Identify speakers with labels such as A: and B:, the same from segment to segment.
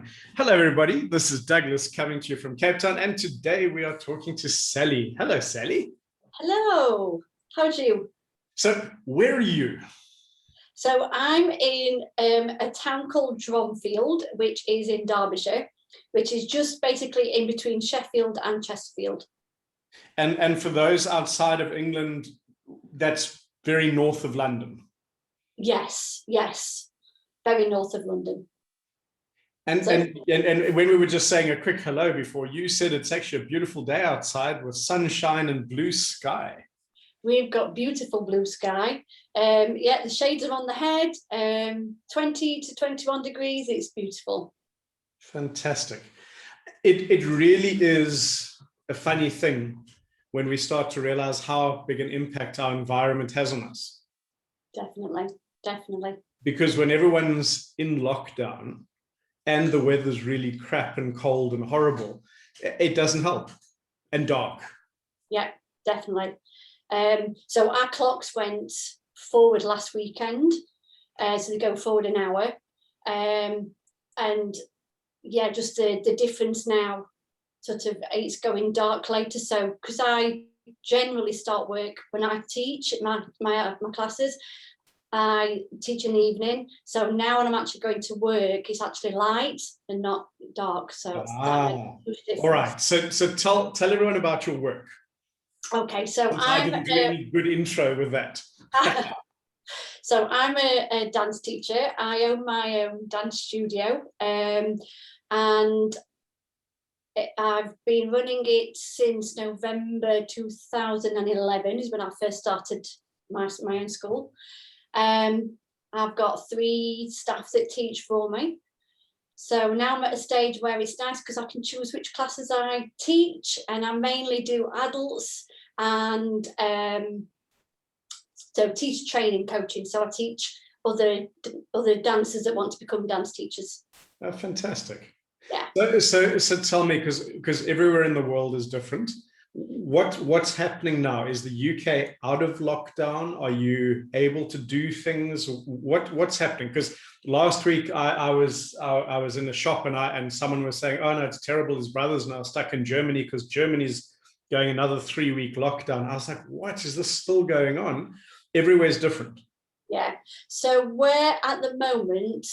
A: fine. Hello, everybody. This is Douglas coming to you from Cape Town, and today we are talking to Sally. Hello, Sally.
B: Hello. How's you?
A: So, where are you?
B: So I'm in a town called Dronfield, which is in Derbyshire, which is just basically in between Sheffield and Chesterfield.
A: And for those outside of England, that's very north of London.
B: Yes, very north of London.
A: And when we were just saying a quick hello before, you said it's actually a beautiful day outside with sunshine and blue sky.
B: We've got beautiful blue sky. Yeah, the shades are on the head. 20 to 21 degrees. It's beautiful.
A: Fantastic. It really is a funny thing when we start to realize how big an impact our environment has on us.
B: Definitely.
A: Because when everyone's in lockdown and the weather's really crap and cold and horrible, it doesn't help. And dark. Yeah,
B: definitely. So our clocks went forward last weekend, so they go forward an hour, and yeah, just the difference now, sort of it's going dark later. So because I generally start work when I teach my classes, I teach in the evening. So now when I'm actually going to work, it's actually light and not dark. So
A: all right. So tell everyone about your work.
B: Okay, so
A: I didn't do any good intro with that.
B: So I'm a dance teacher. I own my own dance studio, and I've been running it since November 2011 is when I first started my own school. I've got 3 staff that teach for me. So now I'm at a stage where it's nice because I can choose which classes I teach, and I mainly do adults and so teacher training, coaching. So I teach other dancers that want to become dance teachers.
A: Oh, fantastic.
B: Yeah.
A: So tell me, because everywhere in the world is different. What's happening now? Is the UK out of lockdown? Are you able to do things? What's happening? Because last week I was in a shop and someone was saying, oh no, it's terrible. His brother's now stuck in Germany because Germany's going another 3-week lockdown. I was like, what is this still going on? Everywhere's different.
B: Yeah. So we're at the moment,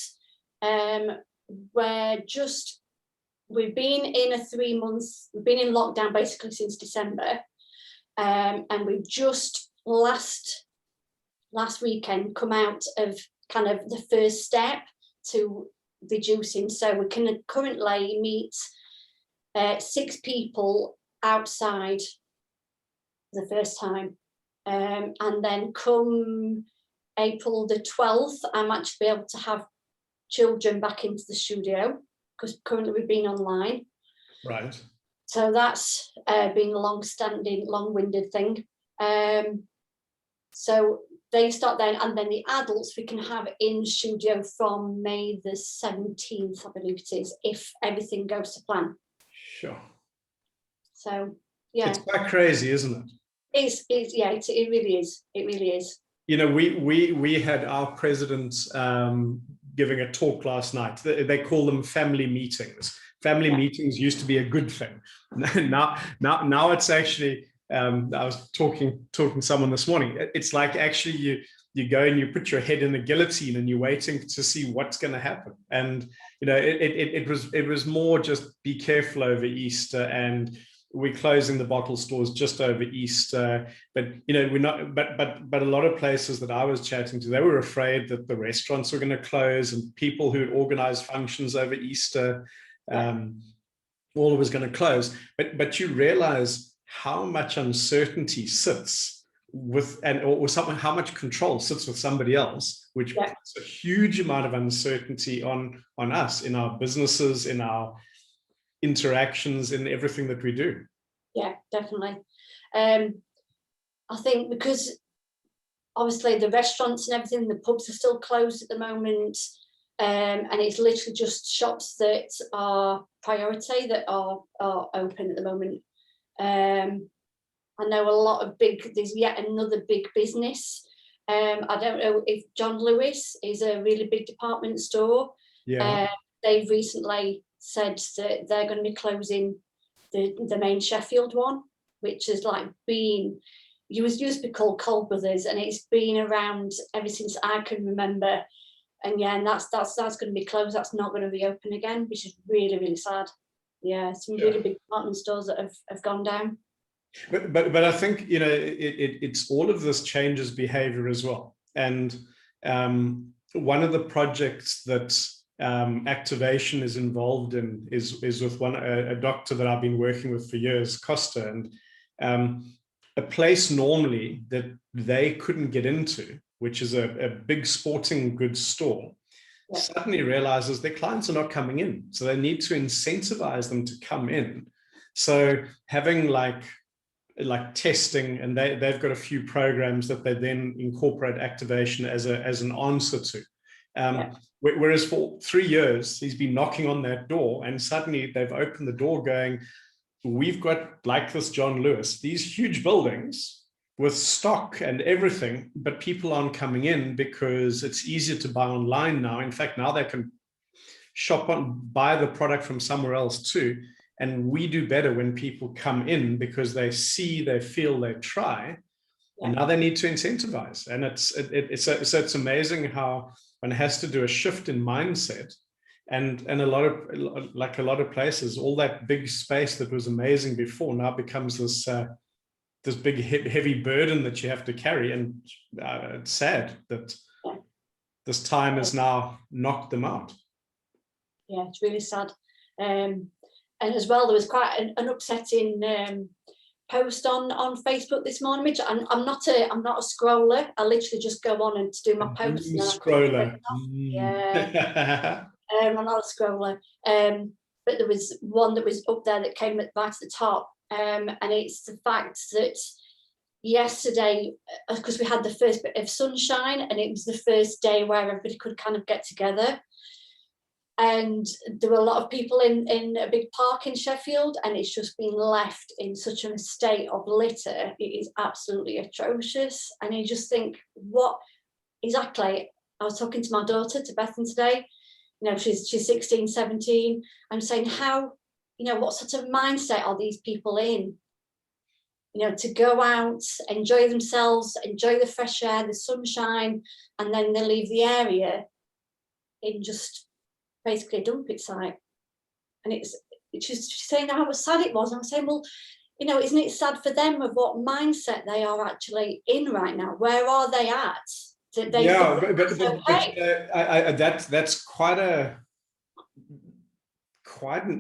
B: we've been in 3 months, we've been in lockdown basically since December. And we've just last weekend come out of kind of the first step to reducing. So we can currently meet 6 people outside the first time. And then come April the 12th, I'm actually able to have children back into the studio because currently we've been online.
A: Right.
B: So that's been a long-standing, long-winded thing. So they start then, and then the adults we can have in studio from May the 17th, I believe it is, if everything goes to plan.
A: Sure.
B: So yeah,
A: it's quite crazy, isn't it?
B: It really is. It really is.
A: You know, we had our president giving a talk last night. They call them family meetings. Family meetings used to be a good thing. Now it's actually. I was talking to someone this morning. It's like actually you go and you put your head in the guillotine and you're waiting to see what's going to happen. And you know, it was more just be careful over Easter, and we're closing the bottle stores just over Easter. But you know, we're not. But a lot of places that I was chatting to, they were afraid that the restaurants were going to close, and people who had organized functions over Easter, all was going to close. But you realize how much uncertainty sits with, how much control sits with somebody else, which puts a huge amount of uncertainty on us in our businesses, in our interactions, in everything that we do.
B: Yeah, definitely. I think because obviously the restaurants and everything, the pubs are still closed at the moment, and it's literally just shops that are priority that are open at the moment. I know a lot of there's yet another big business. I don't know if John Lewis is a really big department store.
A: Yeah.
B: they've recently said that they're going to be closing the main Sheffield one, which has like been, it was used to be called Cold Brothers, and it's been around ever since I can remember. And yeah, and that's going to be closed. That's not going to reopen again, which is really, really sad. Yeah, some really big department stores that have gone down.
A: But I think, you know, it's all of this changes behavior as well. And one of the projects that activation is involved in is with a doctor that I've been working with for years, Costa, and a place normally that they couldn't get into, which is a big sporting goods store, suddenly realizes their clients are not coming in. So they need to incentivize them to come in. So having like testing, and they've got a few programs that they then incorporate activation as an answer to. Whereas for 3 years, he's been knocking on that door, and suddenly they've opened the door going, we've got, like this John Lewis, these huge buildings with stock and everything, but people aren't coming in because it's easier to buy online now. In fact, now they can buy the product from somewhere else too. And we do better when people come in because they see, they feel, they try, and now they need to incentivize. And it's amazing how one has to do a shift in mindset. And a lot of places, all that big space that was amazing before now becomes this big heavy burden that you have to carry. And it's sad that this time has now knocked them out.
B: Yeah, it's really sad. And as well, there was quite an upsetting post on Facebook this morning, which I'm not a scroller. I literally just go on and do my posts.
A: Scroller.
B: Yeah. I'm not a scroller. But there was one that was up there that came right at the top. And it's the fact that yesterday, because we had the first bit of sunshine, and it was the first day where everybody could kind of get together. And there were a lot of people in a big park in Sheffield, and it's just been left in such a state of litter. It is absolutely atrocious. And you just think, what exactly? I was talking to my daughter, to Bethan, today. You know, she's 16, 17. I'm saying, how, you know, what sort of mindset are these people in? You know, to go out, enjoy themselves, enjoy the fresh air, the sunshine, and then they leave the area in just basically a dumping site. And it's just saying how sad it was. And I'm saying, well, you know, isn't it sad for them of what mindset they are actually in right now? Where are they at?
A: That's quite an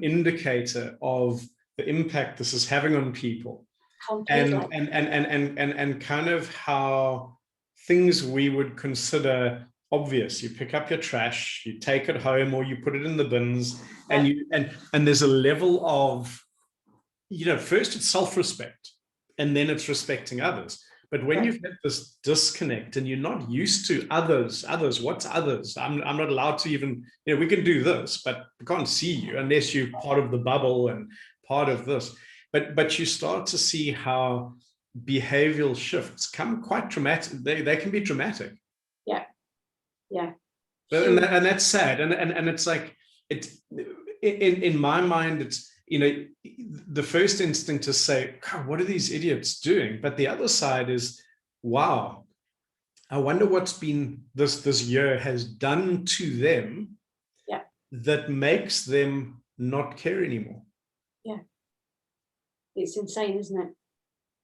A: indicator of the impact this is having on people.
B: Completely.
A: And kind of how things we would consider obvious. You pick up your trash, you take it home, or you put it in the bins, and there's a level of, you know, first it's self-respect, and then it's respecting others. But when you've had this disconnect and you're not used to others, what's others? I'm not allowed to even, you know, we can do this, but we can't see you unless you're part of the bubble and part of this. But you start to see how behavioral shifts come quite dramatic. They can be dramatic.
B: Yeah.
A: And that's sad. And it's like, it's in my mind, it's, you know, the first instinct to say, God, what are these idiots doing? But the other side is, wow, I wonder what's been this year has done to them that makes them not care anymore.
B: Yeah. It's insane, isn't it?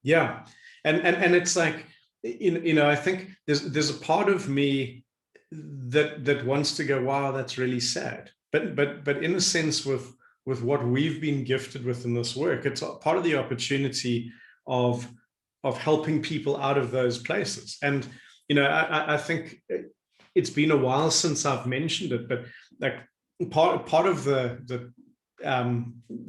A: Yeah. And it's like, you know, I think there's a part of me that wants to go, wow, that's really sad. But in a sense, with what we've been gifted with in this work, it's part of the opportunity of helping people out of those places. And, you know, I think it's been a while since I've mentioned it, but like part of the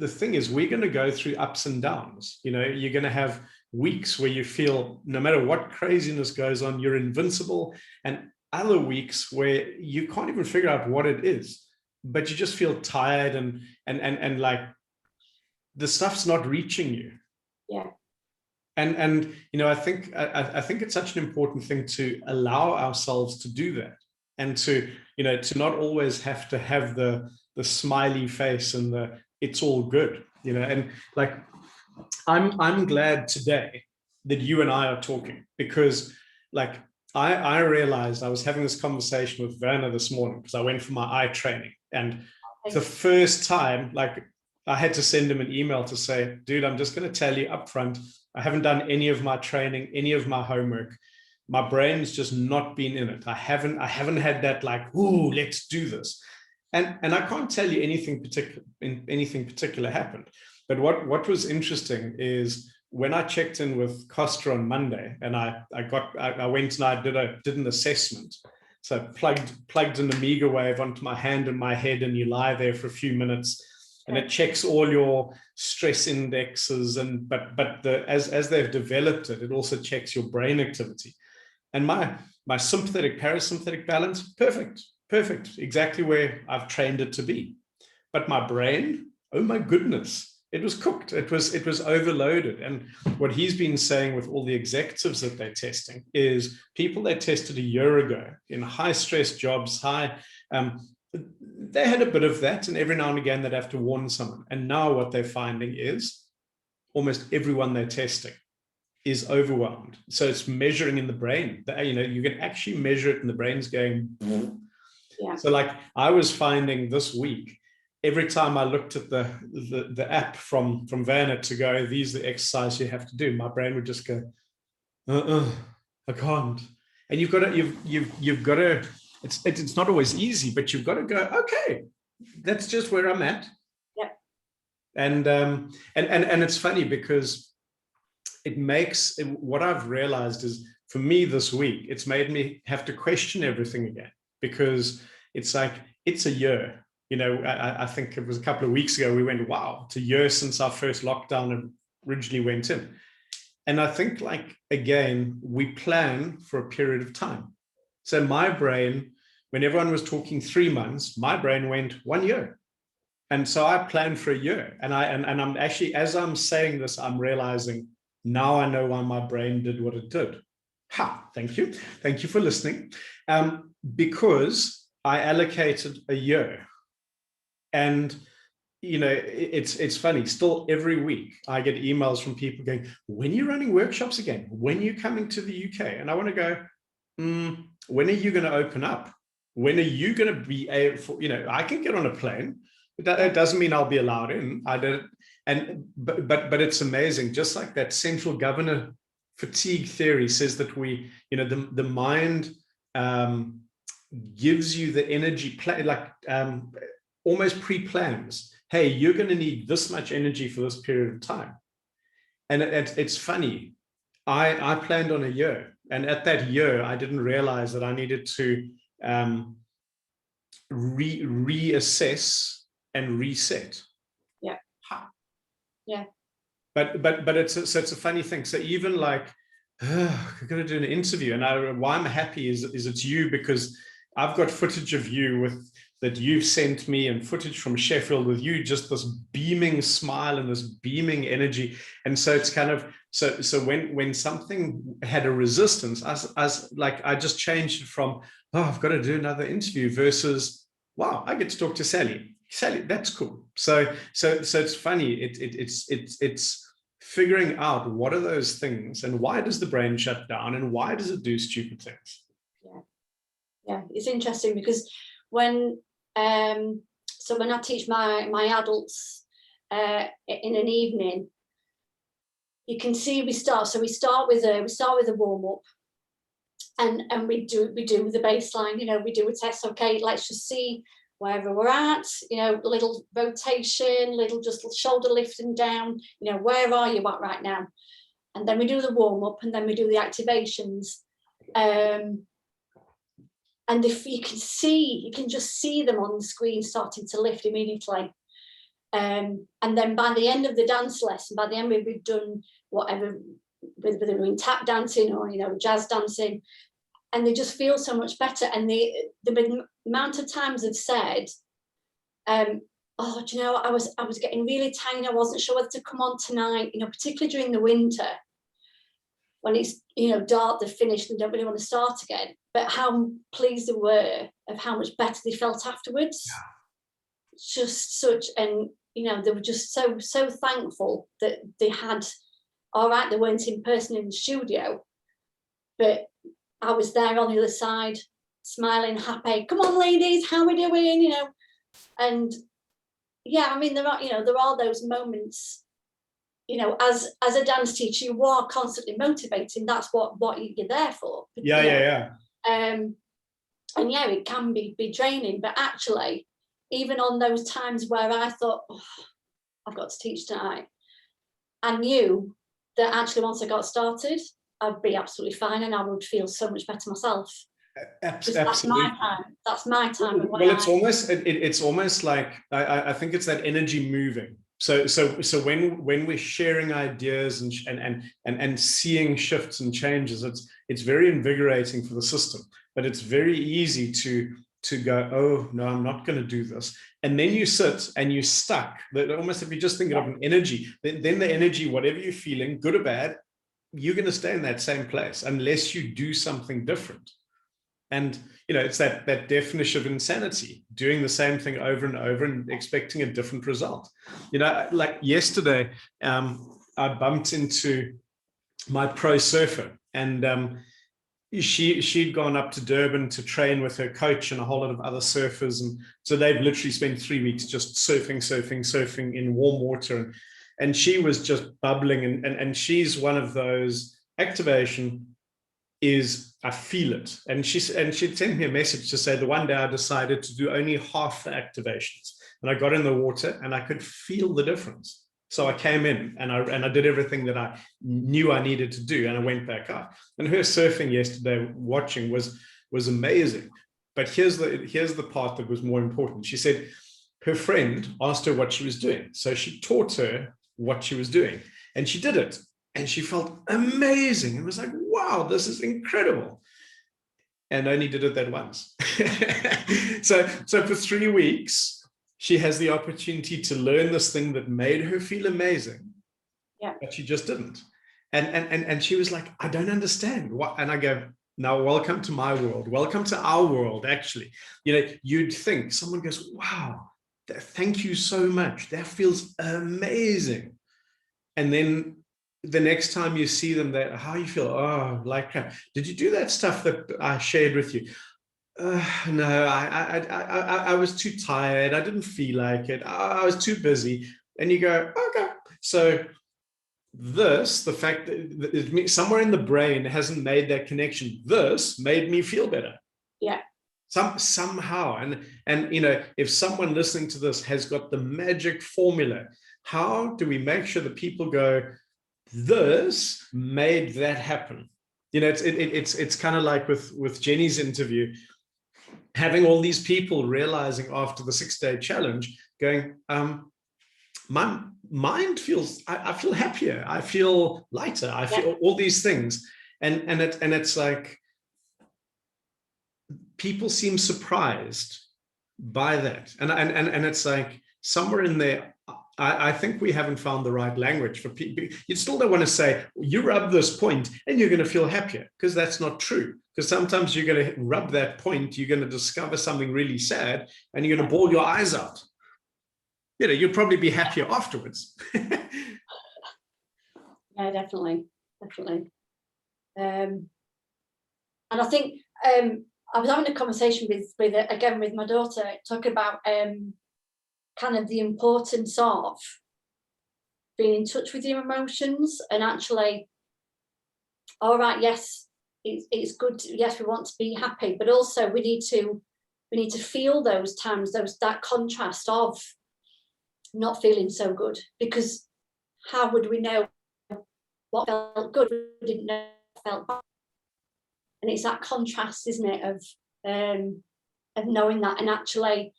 A: thing is we're going to go through ups and downs. You know, you're going to have weeks where you feel no matter what craziness goes on, you're invincible, and other weeks where you can't even figure out what it is, but you just feel tired and like the stuff's not reaching you.
B: Yeah.
A: And you know, I think it's such an important thing to allow ourselves to do that, and to, you know, to not always have to have the smiley face and the it's all good, you know. And like I'm glad today that you and I are talking, because like I realized I was having this conversation with Werner this morning because I went for my eye training, and the first time, like, I had to send him an email to say, dude, I'm just going to tell you up front, I haven't done any of my training, any of my homework. My brain's just not been in it. I haven't had that like, ooh, let's do this. And I can't tell you anything particular happened. But what was interesting is when I checked in with Costa on Monday, and I went and I did an assessment. So plugged an Amiga wave onto my hand and my head, and you lie there for a few minutes, and it checks all your stress indexes. And but as they've developed it, it also checks your brain activity. And my sympathetic parasympathetic balance, perfect, exactly where I've trained it to be. But my brain, oh my goodness, it was cooked. It was overloaded. And what he's been saying with all the executives that they're testing is people they tested a year ago in high stress jobs, they had a bit of that, and every now and again they'd have to warn someone. And now what they're finding is almost everyone they're testing is overwhelmed. So it's measuring in the brain. You know, you can actually measure it, and the brain's going.
B: Yeah.
A: So like I was finding this week, every time I looked at the app from Werner to go, these are the exercises you have to do, my brain would just go, I can't. And you've got to, it's not always easy, but you've got to go, okay, that's just where I'm at.
B: Yeah.
A: And it's funny because it makes, what I've realized is, for me this week, it's made me have to question everything again, because it's like, it's a year. You know, I think it was a couple of weeks ago, we went, wow, it's a year since our first lockdown originally went in. And I think, like, again, we plan for a period of time. So my brain, when everyone was talking 3 months, my brain went 1 year. And so I planned for a year. And I'm actually, as I'm saying this, I'm realizing now I know why my brain did what it did. Thank you. Thank you for listening. Because I allocated a year. And, you know, it's funny, still every week I get emails from people going, when are you running workshops again? When are you coming to the UK? And I want to go, when are you going to open up? When are you going to be able for, you know, I can get on a plane, but that doesn't mean I'll be allowed in. I don't. And but it's amazing. Just like that central governor fatigue theory says that we, you know, the mind gives you the energy, almost pre-plans. Hey, you're going to need this much energy for this period of time. And it's funny. I planned on a year, and at that year, I didn't realize that I needed to reassess and reset.
B: Yeah. Yeah.
A: But it's a funny thing. So even like, I've got to do an interview, and why I'm happy is it's you, because I've got footage of you that you've sent me, and footage from Sheffield with you, just this beaming smile and this beaming energy. And so it's kind of, so when something had a resistance, I just changed it from, I've got to do another interview, versus, wow, I get to talk to Sally, that's cool. So it's funny. It's figuring out what are those things, and why does the brain shut down, and why does it do stupid things?
B: Yeah, it's interesting because when I teach my adults in an evening, you can see we start with a warm-up, and we do the baseline, you know, we do a test. Okay, let's just see wherever we're at, you know, little rotation, little just shoulder lifting down, you know, where are you at right now? And then we do the warm-up, and then we do the activations. And if you can just see them on the screen starting to lift immediately. And then by the end of the dance lesson, by the end we've done whatever, whether we're doing tap dancing or, you know, jazz dancing, and they just feel so much better. And the amount of times they've said, oh, do you know, I was getting really tired, I wasn't sure whether to come on tonight, you know, particularly during the winter. when it's, you know, dark, they're finished and don't really want to start again, but how pleased they were of how much better they felt afterwards. Just such, and you know, they were just so thankful that they had, all right, they weren't in person in the studio, but I was there on the other side, smiling, happy, come on ladies, how we doing, you know. And yeah, I mean, there are those moments, you know, as a dance teacher, you are constantly motivating. That's what you're there for.
A: Yeah.
B: And yeah, it can be draining, but actually, even on those times where I thought, oh, I've got to teach tonight, I knew that actually once I got started, I'd be absolutely fine and I would feel so much better myself.
A: Absolutely.
B: That's my time. That's my time.
A: Well, it's almost like I think it's that energy moving. So when we're sharing ideas and seeing shifts and changes, it's very invigorating for the system. But it's very easy to go, oh no, I'm not going to do this, and then you sit and you're stuck. Almost, if you just think of an energy, then the energy, whatever you're feeling, good or bad, you're going to stay in that same place unless you do something different. And you know, it's that definition of insanity, doing the same thing over and over and expecting a different result. You know, like yesterday, I bumped into my pro surfer, and she'd gone up to Durban to train with her coach and a whole lot of other surfers, and so they've literally spent 3 weeks just surfing in warm water, and she was just bubbling, and she's one of those, activation is, I feel it. And she'd sent me a message to say, the one day I decided to do only half the activations, and I got in the water and I could feel the difference. So I came in and I did everything that I knew I needed to do, and I went back out. And her surfing yesterday, watching, was amazing. But here's the part that was more important. She said her friend asked her what she was doing, so she taught her what she was doing, and she did it. And she felt amazing. It was like, wow, this is incredible. And only did it that once. So for 3 weeks, she has the opportunity to learn this thing that made her feel amazing. Yeah. But she just didn't. And she was like, I don't understand. What? And I go, now, welcome to my world. Welcome to our world, actually. You know, you'd think someone goes, wow, thank you so much. That feels amazing. And then the next time you see them, how you feel? Oh, like crap. Did you do that stuff that I shared with you? No, I was too tired. I didn't feel like it. I was too busy. And you go, okay. So the fact that somewhere in the brain hasn't made that connection, this made me feel better.
B: Yeah.
A: Somehow. And you know, if someone listening to this has got the magic formula, how do we make sure that people go, this made that happen? You know, it's kind of like with Jenny's interview, having all these people realizing after the 6-day challenge, going, my mind feels, I feel happier, I feel lighter, I feel all these things, and it's like people seem surprised by that, and it's like somewhere in there, I think we haven't found the right language for people. You still don't want to say, you rub this point and you're going to feel happier, because that's not true. Because sometimes you're going to rub that point, you're going to discover something really sad, and you're going to bawl your eyes out. You know, you'll probably be happier afterwards.
B: Yeah, definitely. And I think I was having a conversation with my daughter, talking about kind of the importance of being in touch with your emotions, and actually, all right, yes, it's good. Yes, we want to be happy, but also we need to feel those times, that contrast of not feeling so good, because how would we know what felt good? We didn't know what felt bad. And it's that contrast, isn't it, of knowing that and actually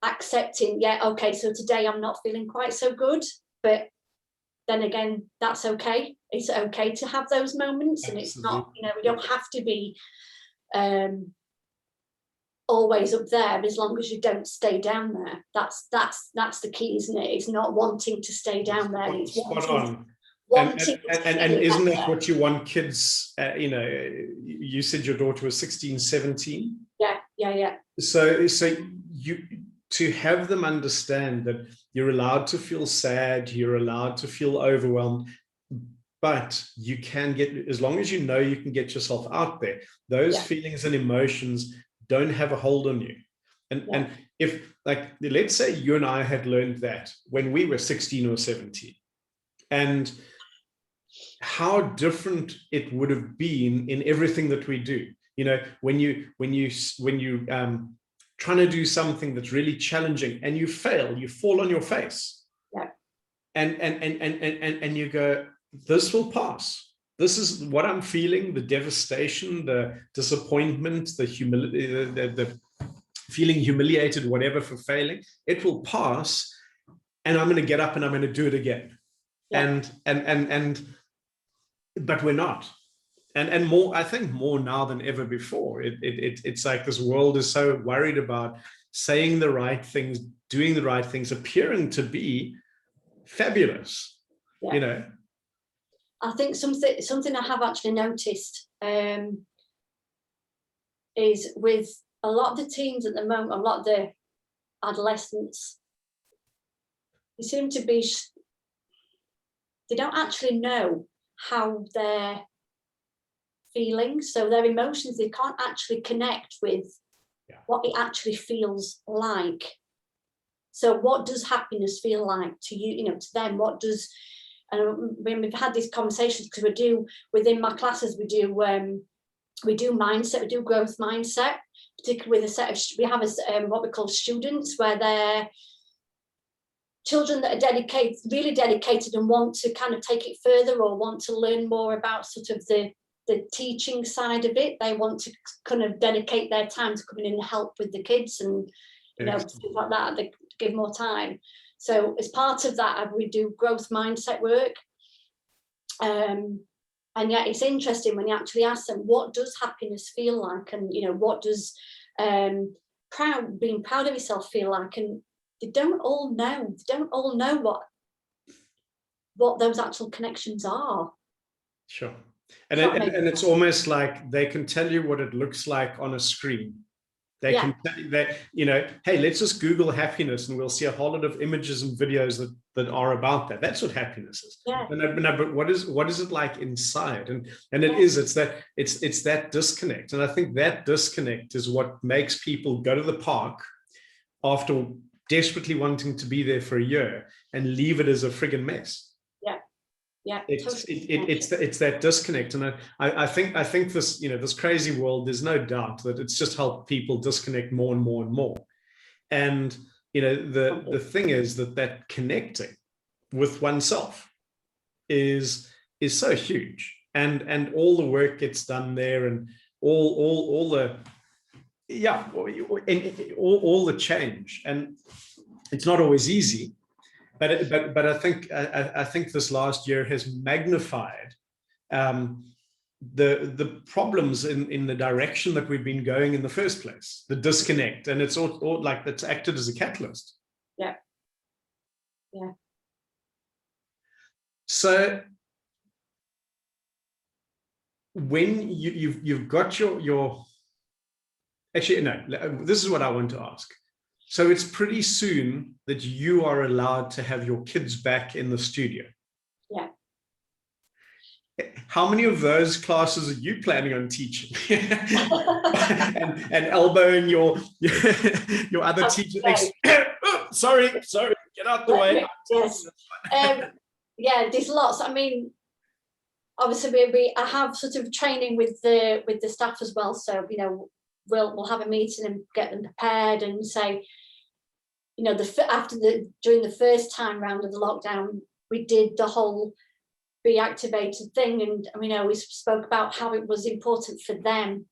B: accepting, yeah, okay, so today I'm not feeling quite so good, but then again, that's okay. It's okay to have those moments. Absolutely. And it's not, you know, we don't have to be always up there, as long as you don't stay down there. That's the key, isn't it? It's not wanting to stay down there. It's wanting
A: and isn't that what you want kids, you know, you said your daughter was 16, 17.
B: Yeah.
A: So you, to have them understand that you're allowed to feel sad, you're allowed to feel overwhelmed, but you can get, as long as you know you can get yourself out there, those feelings and emotions don't have a hold on you. And if, like, let's say you and I had learned that when we were 16 or 17, and how different it would have been in everything that we do. You know, when you trying to do something that's really challenging and you fail, you fall on your face.
B: Yeah.
A: And you go, this will pass. This is what I'm feeling, the devastation, the disappointment, the humility, the feeling humiliated, whatever, for failing. It will pass, and I'm going to get up and I'm going to do it again. Yeah. But we're not. And more, I think more now than ever before. It's like this world is so worried about saying the right things, doing the right things, appearing to be fabulous. Yeah. You know,
B: I think something I have actually noticed is with a lot of the teens at the moment, a lot of the adolescents, they seem to be, they don't actually know how they're feeling. So their emotions, they can't actually connect with what it actually feels like. So what does happiness feel like to you, you know, to them? What does, and when we've had these conversations, because we do, within my classes, we do mindset, we do growth mindset, particularly with a set of, we have a, what we call students, where they're children that are dedicated, really dedicated, and want to kind of take it further or want to learn more about sort of the teaching side of it. They want to kind of dedicate their time to coming in and help with the kids and, you know, things like that. They give more time. So as part of that, we do growth mindset work. And yeah, it's interesting when you actually ask them, what does happiness feel like? And, you know, what does being proud of yourself feel like? And they don't all know. They don't all know what those actual connections are.
A: Sure. And it's almost like they can tell you what it looks like on a screen. They can tell you that, you know, hey, let's just Google happiness and we'll see a whole lot of images and videos that are about that. That's what happiness is. Yeah. But what is it like inside? And it's that disconnect. And I think that disconnect is what makes people go to the park after desperately wanting to be there for a year and leave it as a friggin' mess.
B: Yeah,
A: it's that disconnect. And I think this, you know, this crazy world, there's no doubt that it's just helped people disconnect more and more and more. And, you know, the thing is that connecting with oneself is so huge, and all the work gets done there, and all the all the change, and it's not always easy. But I think this last year has magnified the problems in the direction that we've been going in the first place, the disconnect, and it's all like that's acted as a catalyst.
B: Yeah.
A: So when you've got your actually, no, this is what I want to ask. So it's pretty soon that you are allowed to have your kids back in the studio.
B: Yeah.
A: How many of those classes are you planning on teaching? and elbowing your other teacher next. Oh, sorry, get out the way.
B: Yes. Yeah, there's lots. I mean, obviously I have sort of training with the staff as well. So, you know, we'll have a meeting and get them prepared and say, you know, during the first time round of the lockdown, we did the whole BeActivated thing, and I mean, we spoke about how it was important for them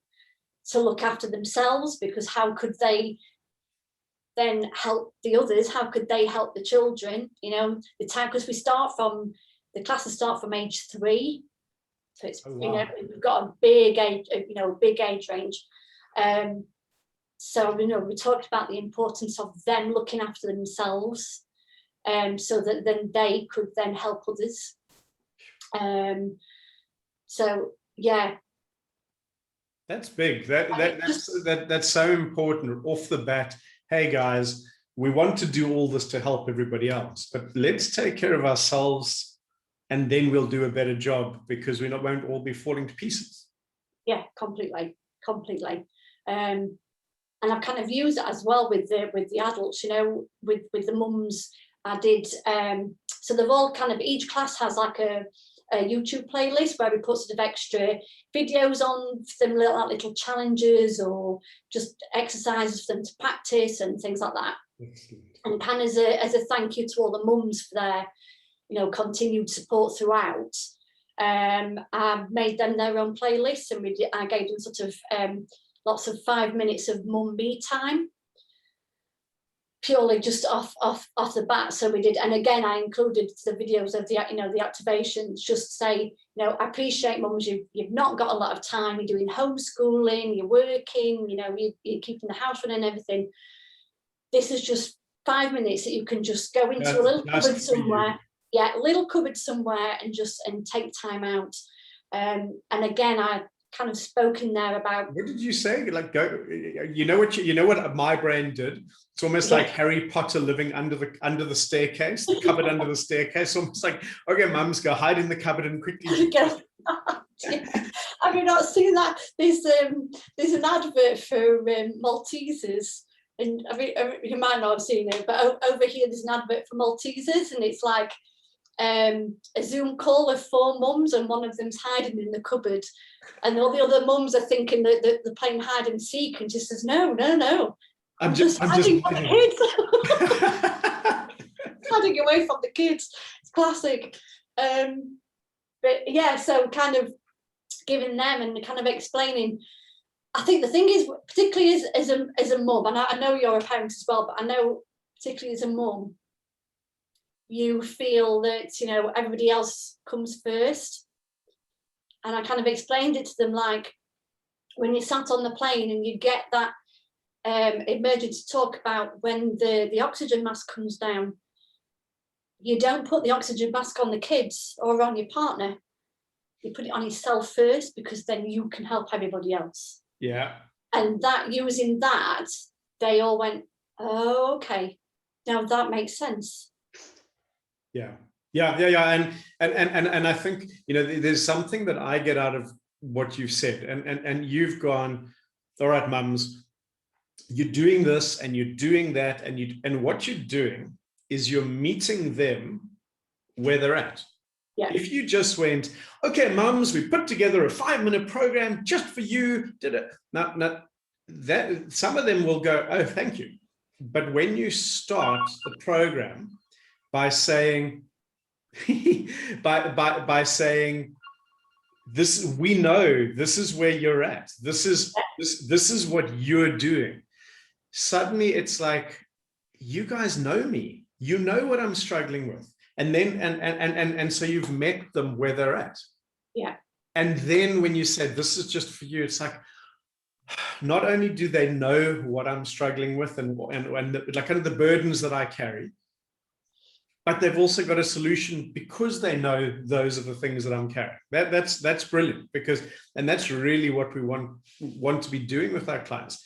B: to look after themselves, because how could they then help the others? How could they help the children? You know, the time, because the classes start from age 3, so it's you know, we've got a big age range. So, you know, we talked about the importance of them looking after themselves, so that then they could then help others. So yeah,
A: that's big. That's so important off the bat. Hey guys, we want to do all this to help everybody else, but let's take care of ourselves, and then we'll do a better job, because won't all be falling to pieces.
B: Yeah, completely. And I've kind of used it as well with the adults, with the mums. I did, so they've all kind of, each class has like a YouTube playlist where we put sort of extra videos on for them, little challenges or just exercises for them to practice and things like that.
A: Excellent.
B: And kind of as a thank you to all the mums for their continued support throughout. I made them their own playlists, and I gave them sort of lots of 5 minutes of mum me time, purely just off the bat. So we did, and again I included the videos of the activations, just say, I appreciate mums, you've not got a lot of time, you're doing homeschooling, you're working, you're keeping the house running and everything. This is just 5 minutes that you can just go into a little cupboard somewhere. Yeah, a little cupboard somewhere and take time out. And again, I kind of spoke in there about,
A: what did you say? Like, go, what my brain did? It's almost like Harry Potter living under the staircase, the cupboard under the staircase. Almost like, okay, mums, go hide in the cupboard and quickly.
B: Have you not seen that? There's an advert for Maltesers. And I mean, you might not have seen it, but over here there's an advert for Maltesers, and it's like a Zoom call of 4 mums, and one of them's hiding in the cupboard, and all the other mums are thinking that they're playing hide and seek, and just says, no, I'm just hiding from the kids. Hiding away from the kids. It's classic. But yeah, so kind of giving them and kind of explaining. I think the thing is, particularly as a mum, and I know you're a parent as well, but I know particularly as a mum, you feel that everybody else comes first. And I kind of explained it to them, like when you sat on the plane and you get that emergency talk about when the oxygen mask comes down, you don't put the oxygen mask on the kids or on your partner. You put it on yourself first, because then you can help everybody else.
A: Yeah.
B: And using that, they all went, oh, okay, now that makes sense.
A: Yeah. And I think, there's something that I get out of what you've said, and you've gone, all right, mums, you're doing this and you're doing that, and what you're doing is you're meeting them where they're at.
B: Yeah.
A: If you just went, okay, mums, we put together a 5-minute program just for you, now that some of them will go, oh, thank you. But when you start the program by saying, by saying, this, we know this is where you're at, this is what you're doing, suddenly it's like, you guys know me, you know what I'm struggling with. And then, and so you've met them where they're at.
B: Yeah.
A: And then when you said, this is just for you, it's like, not only do they know what I'm struggling with and like kind of the burdens that I carry, but they've also got a solution because they know those are the things that I'm carrying. That's brilliant, because, and that's really what we want to be doing with our clients.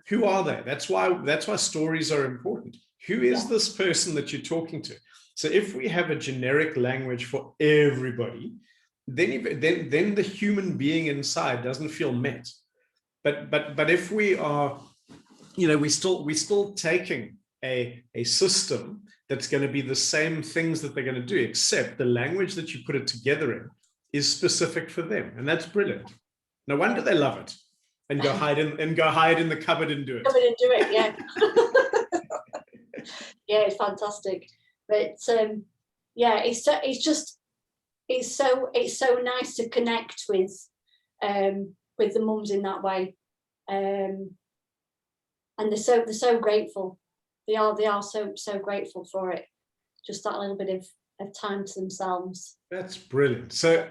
A: Who are they? That's why stories are important. Who is this person that you're talking to? So if we have a generic language for everybody, then the human being inside doesn't feel met. But if we are, we're still taking a system that's going to be the same things that they're going to do, except the language that you put it together in is specific for them, and that's brilliant. No wonder they love it and go hide in the cupboard and do it.
B: Come in and do it, yeah. Yeah, it's fantastic. But yeah, it's so nice to connect with the mums in that way, and they're so grateful. They are so grateful for it. Just that little bit of time to themselves.
A: That's brilliant. So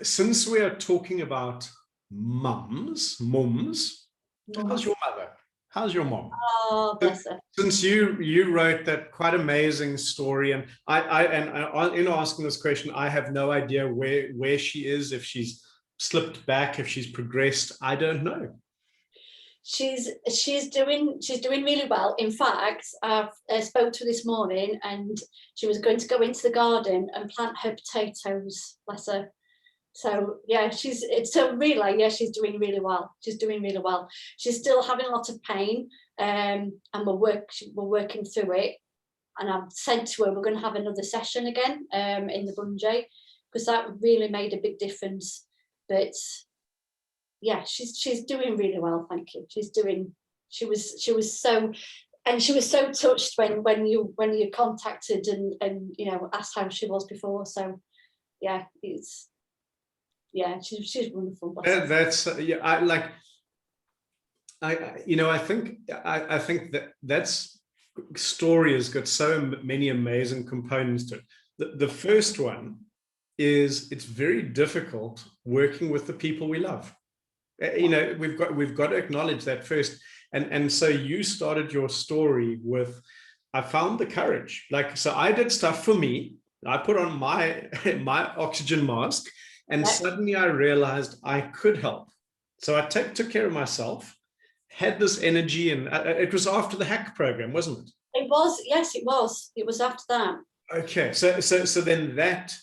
A: since we are talking about mums, how's your mother? How's your mom?
B: Oh, bless her.
A: Since you wrote that quite amazing story, and in asking this question, I have no idea where she is, if she's slipped back, if she's progressed. I don't know.
B: She's doing really well. In fact, I've spoke to her this morning, and she was going to go into the garden and plant her potatoes. Bless her. So yeah, she's doing really well. She's doing really well. She's still having a lot of pain, and we're working through it. And I've said to her we're going to have another session again in the bungee, because that really made a big difference. But yeah, she's doing really well, thank you. She was so touched when you contacted and asked how she was before. So yeah, she's wonderful.
A: That's I think that's story has got so many amazing components to it. The first one is it's very difficult working with the people we love. We've got to acknowledge that first. And so you started your story with, I found the courage. So I did stuff for me. I put on my oxygen mask, and suddenly I realized I could help. So I took care of myself, had this energy, and it was after the hack program, wasn't it?
B: It was, yes, it was. It was after that. Okay,
A: so then that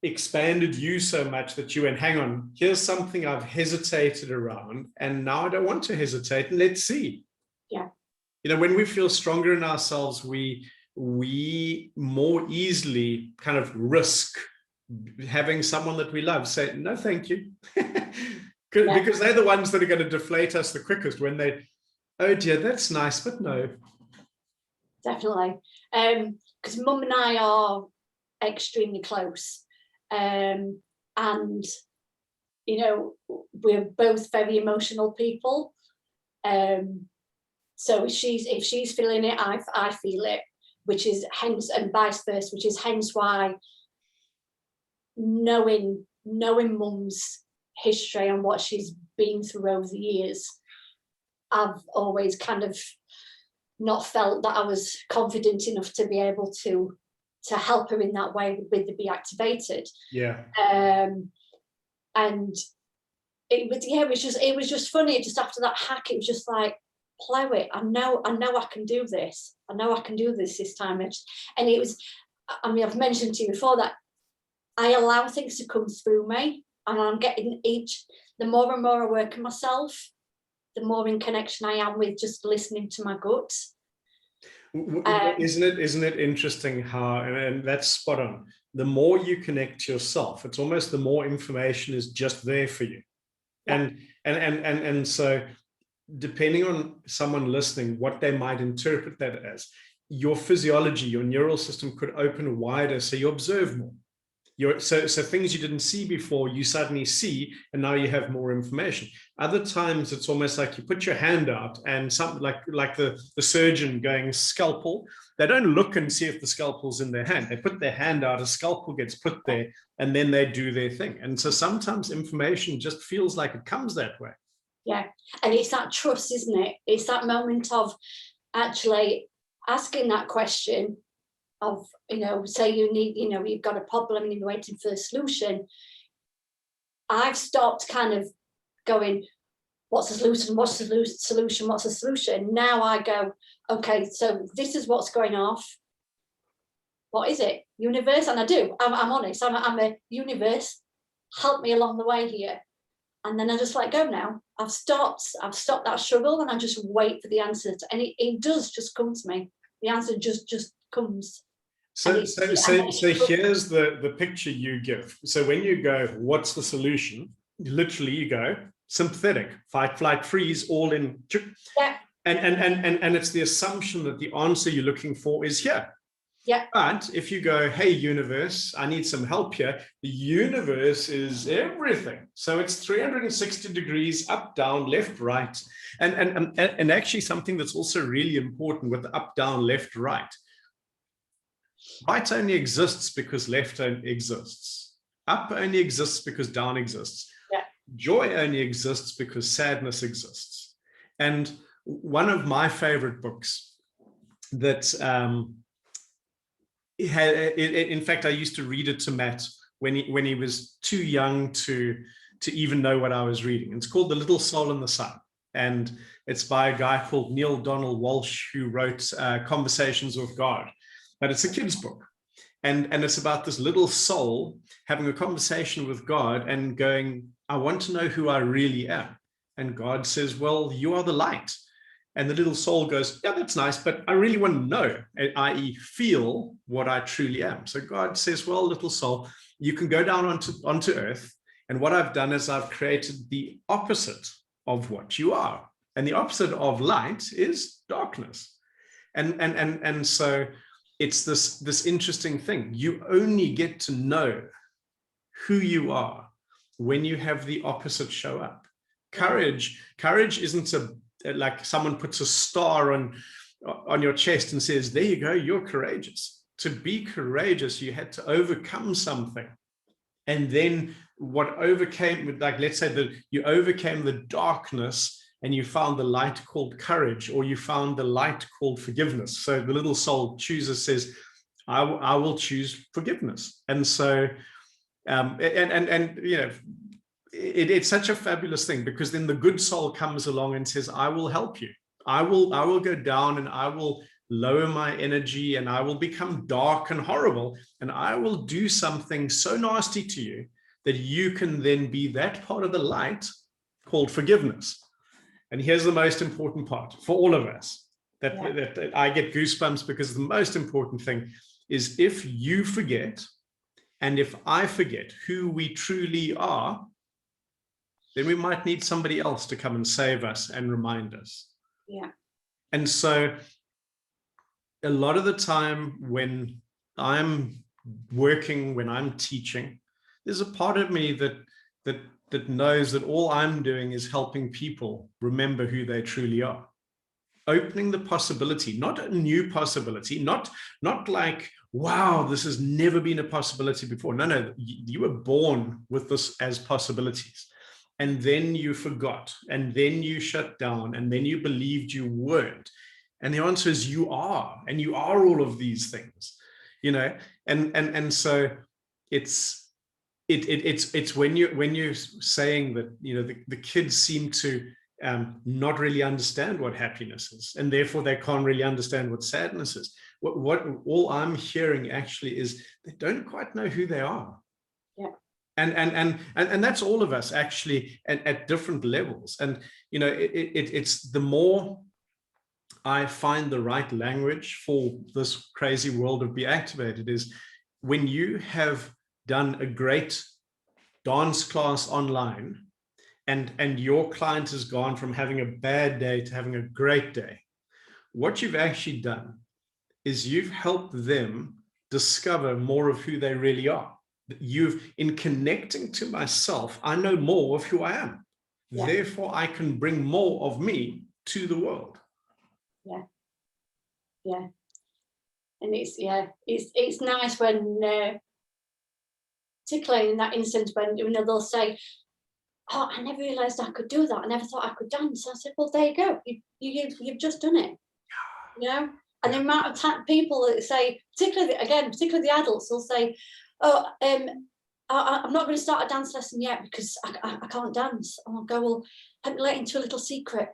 A: expanded you so much that you went, hang on, here's something I've hesitated around, and now I don't want to hesitate, and let's see.
B: Yeah.
A: When we feel stronger in ourselves, we more easily kind of risk having someone that we love say, no, thank you. Because they're the ones that are going to deflate us the quickest when they, oh dear, that's nice, but no.
B: Definitely. Because Mum and I are extremely close. And we're both very emotional people, so if she's feeling it, I feel it, which is hence, and vice versa, which is hence why knowing Mum's history and what she's been through over the years, I've always kind of not felt that I was confident enough to be able to help her in that way with the BeActivated.
A: Yeah.
B: And it was just funny. Just after that hack, it was just like, plow it. I know I can do this. I know I can do this time. And it was, I mean, I've mentioned to you before that I allow things to come through me, and I'm getting the more and more I work on myself, the more in connection I am with just listening to my gut.
A: Isn't it interesting how, and that's spot on, the more you connect to yourself, it's almost the more information is just there for you. Yeah. And so depending on someone listening, what they might interpret that as, your physiology, your neural system could open wider, so you observe more. So things you didn't see before, you suddenly see, and now you have more information. Other times it's almost like you put your hand out, and something like the surgeon going scalpel, they don't look and see if the scalpel's in their hand. They put their hand out, a scalpel gets put there, and then they do their thing. And so sometimes information just feels like it comes that way.
B: Yeah, and it's that trust, isn't it? It's that moment of actually asking that question of, say you need, you've got a problem and you're waiting for a solution. I've stopped kind of going, what's the solution? What's the solution? What's the solution? Now I go, okay, so this is what's going off. What is it? Universe? And I do. I'm honest. I'm a universe. Help me along the way here. And then I just let go now. I've stopped that struggle, and I just wait for the answer. And it does just come to me. The answer just comes.
A: So here's the picture you give. So when you go, what's the solution? Literally you go, sympathetic, fight, flight, freeze, all in.
B: Yeah.
A: And it's the assumption that the answer you're looking for is here.
B: Yeah.
A: But if you go, hey, universe, I need some help here. The universe is everything. So it's 360 degrees, up, down, left, right. And actually something that's also really important with the up, down, left, right. Right only exists because left only exists. Up only exists because down exists.
B: Yeah.
A: Joy only exists because sadness exists. And one of my favorite books that in fact, I used to read it to Matt when he was too young to even know what I was reading. It's called The Little Soul in the Sun. And it's by a guy called Neil Donald Walsh, who wrote Conversations with God. But it's a kid's book. And it's about this little soul having a conversation with God and going, I want to know who I really am. And God says, well, you are the light. And the little soul goes, yeah, that's nice, but I really want to know, i.e. feel what I truly am. So God says, well, little soul, you can go down onto earth. And what I've done is I've created the opposite of what you are. And the opposite of light is darkness. And so it's this interesting thing. You only get to know who you are when you have the opposite show up. Courage isn't like someone puts a star on your chest and says, there you go, you're courageous. To be courageous, you had to overcome something. And then what overcame, like, let's say that you overcame the darkness and you found the light called courage, or you found the light called forgiveness. So the little soul says, I will choose forgiveness. And so, you know, it's such a fabulous thing, because then the good soul comes along and says, I will help you. I will go down and I will lower my energy and I will become dark and horrible. And I will do something so nasty to you that you can then be that part of the light called forgiveness. And here's the most important part for all of us that I get goosebumps, because the most important thing is, if you forget and if I forget who we truly are, then we might need somebody else to come and save us and remind us.
B: Yeah.
A: And so a lot of the time when I'm working, when I'm teaching, there's a part of me that knows that all I'm doing is helping people remember who they truly are. Opening the possibility, not a new possibility, not like, wow, this has never been a possibility before. No, you were born with this as possibilities. And then you forgot, and then you shut down, and then you believed you weren't. And the answer is you are, and you are all of these things, you know. And so it's when you're saying that, you know, the kids seem to not really understand what happiness is, and therefore they can't really understand what sadness is. What all I'm hearing actually is they don't quite know who they are.
B: Yeah.
A: And that's all of us actually at different levels. And, you know, it's the more I find the right language for this crazy world of BeActivated is when you have done a great dance class online and your client has gone from having a bad day to having a great day. What you've actually done is you've helped them discover more of who they really are. In connecting to myself, I know more of who I am. Yeah. Therefore, I can bring more of me to the world.
B: Yeah. Yeah. And it's nice when, particularly in that instance when, you know, they'll say, oh, I never realized I could do that. I never thought I could dance. I said, well, there you go. You've just done it. You know? And the amount of people that say, particularly the adults, will say, oh, I'm not going to start a dance lesson yet because I can't dance. And I'll go, well, let me let into a little secret.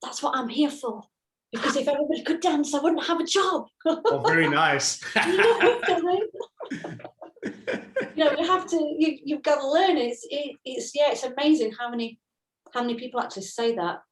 B: That's what I'm here for. Because if everybody could dance, I wouldn't have a job.
A: Oh, very nice.
B: You know, you have to. You've got to learn. It's amazing how many people actually say that.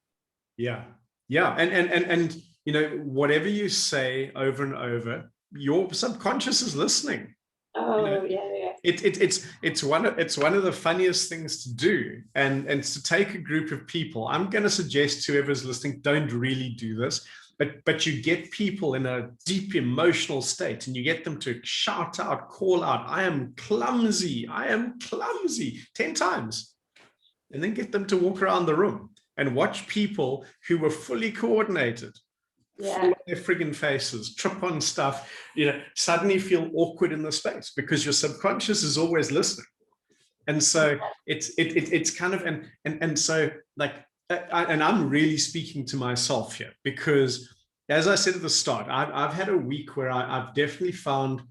A: Yeah, and you know, whatever you say over and over, your subconscious is listening.
B: Oh, you know, yeah.
A: It's one of the funniest things to do, and to take a group of people. I'm going to suggest to whoever's listening, don't really do this, but you get people in a deep emotional state, and you get them to shout out, call out, I am clumsy 10 times, and then get them to walk around the room and watch people who were fully coordinated. Yeah. Fall on their friggin' faces, trip on stuff, you know, suddenly feel awkward in the space because your subconscious is always listening. And so it's kind of, and so like and I'm really speaking to myself here, because as I said at the start, I've had a week where I've definitely found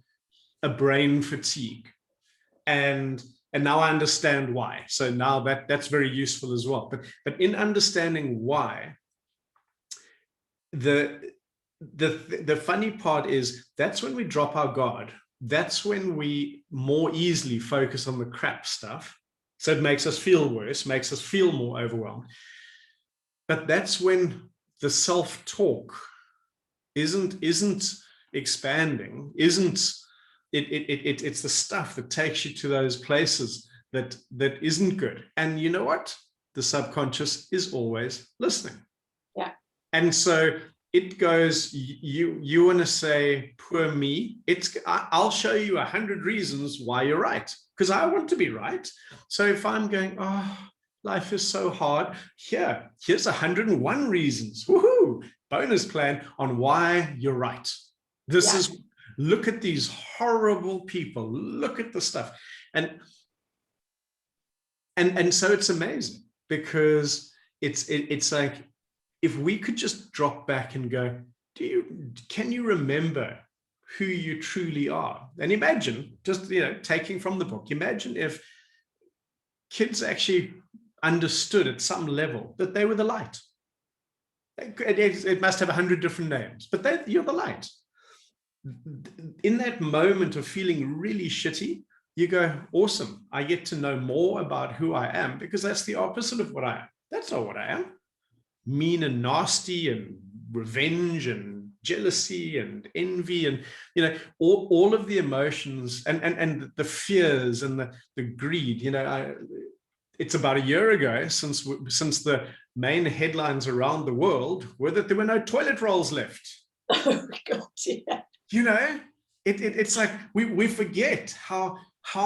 A: a brain fatigue, and now I understand why. So now that's very useful as well. But in understanding why, the funny part is that's when we drop our guard. That's when we more easily focus on the crap stuff. So it makes us feel worse, makes us feel more overwhelmed. But that's when the self-talk isn't expanding, it's the stuff that takes you to those places that isn't good. And you know what? The subconscious is always listening.
B: Yeah.
A: And so it goes, you want to say, poor me. I'll show you 100 reasons why you're right, because I want to be right. So if I'm going, oh, life is so hard, here's 101 reasons, woohoo, bonus plan on why you're right. This is, look at these horrible people, look at the stuff. And so it's amazing, because it's like, if we could just drop back and go, can you remember who you truly are? And imagine, just, taking from the book, imagine if kids actually understood at some level that they were the light. It must have 100 different names, but you're the light. In that moment of feeling really shitty, you go, awesome, I get to know more about who I am, because that's the opposite of what I am. That's not what I am. Mean and nasty and revenge and jealousy and envy and all of the emotions and the fears and the greed. It's about a year ago since the main headlines around the world were that there were no toilet rolls left.
B: Oh God, yeah.
A: It's like we forget how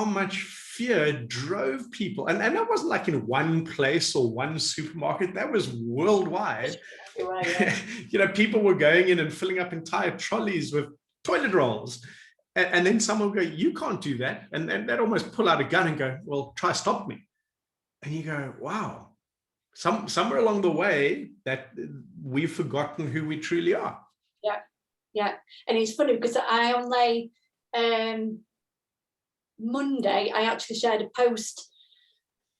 A: much fear drove people, and that wasn't like in one place or one supermarket. That was worldwide. Right, yeah. People were going in and filling up entire trolleys with toilet rolls, and then someone will go, you can't do that, and they'd almost pull out a gun and go, well, try stop me. And you go, wow, somewhere along the way that we've forgotten who we truly are.
B: Yeah. And it's funny because I only Monday I actually shared a post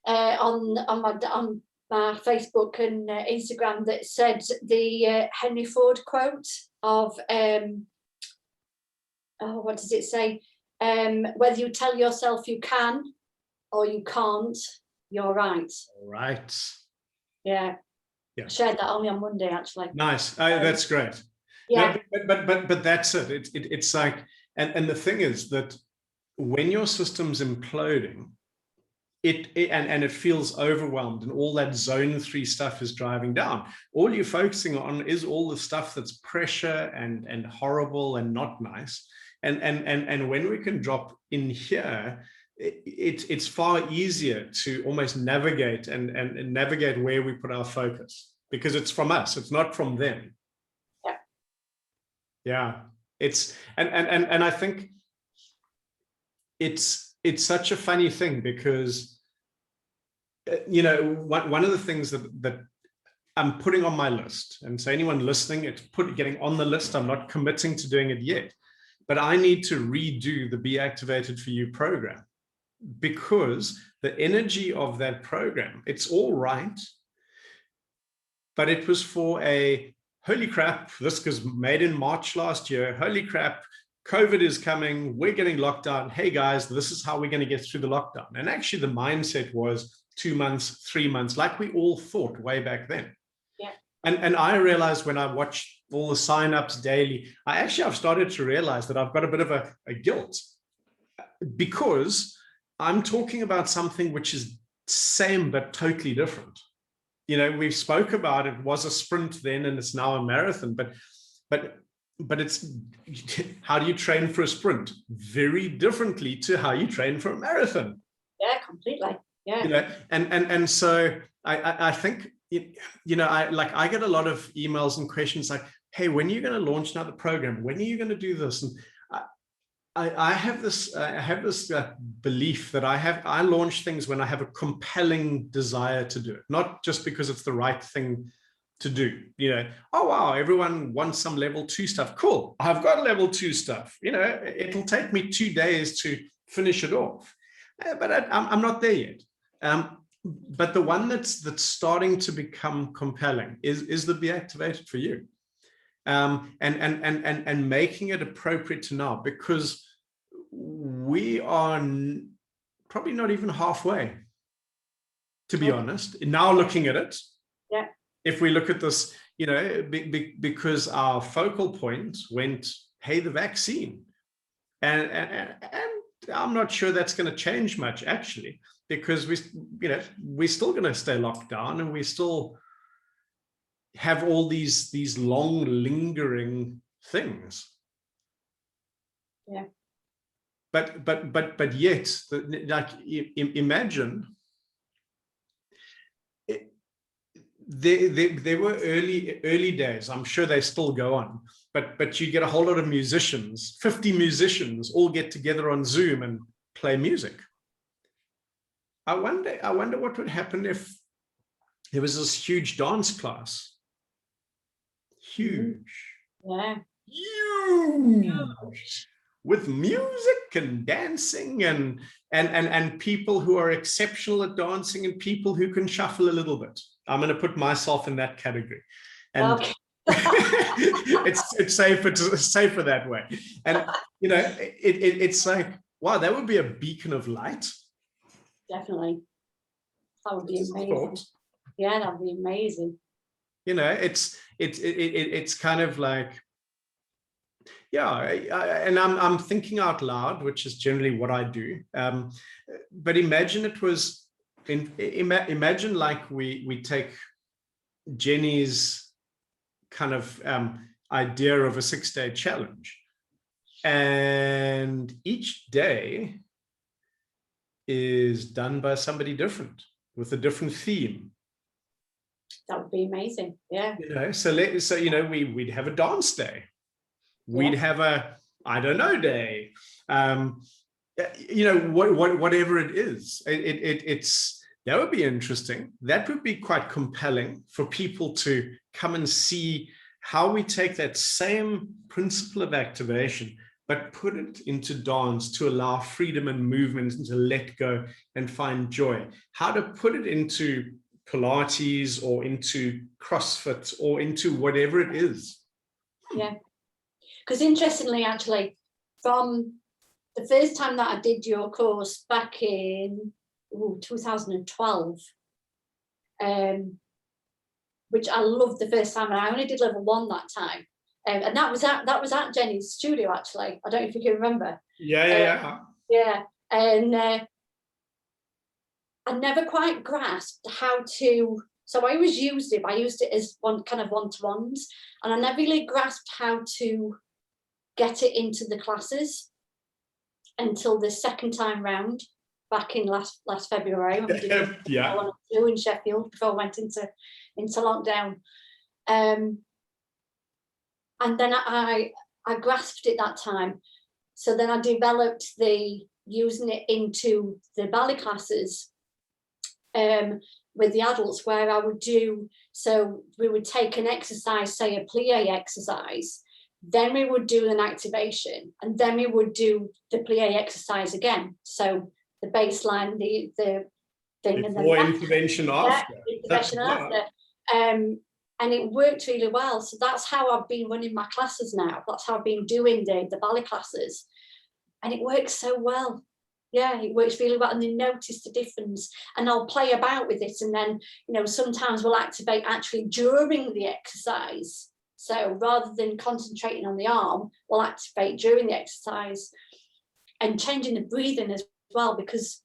B: on my Facebook and Instagram that said the Henry Ford quote of what does it say? Whether you tell yourself you can or you can't, you're right.
A: Right.
B: Yeah. I shared that only on Monday, actually.
A: Nice. That's great.
B: Yeah.
A: No, but that's it. It's like, and the thing is that when your system's imploding, it feels overwhelmed, and all that zone 3 stuff is driving down. All you're focusing on is all the stuff that's pressure and horrible and not nice. And when we can drop in here, it's far easier to almost navigate and navigate where we put our focus, because it's from us, it's not from them. Yeah, it's and I think it's such a funny thing, because one of the things that I'm putting on my list, and so anyone listening, it's getting on the list. I'm not committing to doing it yet, but I need to redo the BeActivated for You program, because the energy of that program, it's all right, but it was for a holy crap, this was made in March last year, holy crap, COVID is coming, we're getting locked down, hey guys, this is how we're going to get through the lockdown. And actually the mindset was 2 months, 3 months, like we all thought way back then.
B: Yeah.
A: And I realized when I watched all the signups daily, I've started to realize that I've got a bit of a guilt, because I'm talking about something which is same but totally different. We spoke about it was a sprint then, and it's now a marathon, but it's, how do you train for a sprint? Very differently to how you train for a marathon.
B: Yeah, completely. Yeah.
A: And so I think, I get a lot of emails and questions like, hey, when are you going to launch another program? When are you going to do this? And I have this belief that I launch things when I have a compelling desire to do it, not just because it's the right thing to do. You know, oh wow, everyone wants some level 2 stuff. Cool, I've got level 2 stuff. You know, it'll take me 2 days to finish it off, but I'm not there yet. But the one that's starting to become compelling is the BeActivated for you. And making it appropriate to now, because we are probably not even halfway, to be honest. Now looking at it,
B: yeah.
A: If we look at this, you know, because our focal point went, hey, the vaccine, and I'm not sure that's going to change much actually, because we're still going to stay locked down, and we still have all these long lingering things.
B: Yeah.
A: But yet, like, imagine there were early days. I'm sure they still go on, but you get a whole lot of musicians, 50 musicians, all get together on Zoom and play music. I wonder what would happen if there was this huge dance class. Huge.
B: Yeah.
A: Huge. With music and dancing and people who are exceptional at dancing and people who can shuffle a little bit. I'm going to put myself in that category. And
B: okay.
A: it's safer that way. And you know, it's like, wow, that would be a beacon of light.
B: Definitely. That would be amazing. Yeah, that would be amazing.
A: You know, it's kind of like, yeah, and I'm thinking out loud, which is generally what I do. But imagine it was, imagine like we take Jenny's kind of idea of a 6-day challenge, and each day is done by somebody different with a different theme.
B: That would be amazing. Yeah.
A: You know, so you know, we'd have a dance day. We'd have a, I don't know, day. You know, whatever it is, it's that would be interesting. That would be quite compelling for people to come and see how we take that same principle of activation, but put it into dance to allow freedom and movement and to let go and find joy. How to put it into Pilates or into CrossFit or into whatever it is.
B: Yeah. Because interestingly, actually, from the first time that I did your course back in 2012, which I loved the first time, and I only did level 1 that time, and that was at Jenny's studio. Actually, I don't know if you can remember.
A: Yeah.
B: And I never quite grasped how to. So I always used it. I used it as one-to-ones, and I never really grasped how to get it into the classes until the second time round back in last February when we did in Sheffield before I went into lockdown, and then I grasped it that time. So then I developed using it into the ballet classes with the adults, where I would do, so we would take an exercise, say a plie exercise, then we would do an activation, and then we would do the plie exercise again. So the baseline, the thing, and then
A: intervention after.
B: And it worked really well. So that's how I've been running my classes now. That's how I've been doing the ballet classes, and it works so well. Yeah, it works really well, and they notice the difference. And I'll play about with it, and then, you know, sometimes we'll activate actually during the exercise. So rather than concentrating on the arm, we'll activate during the exercise, and changing the breathing as well, because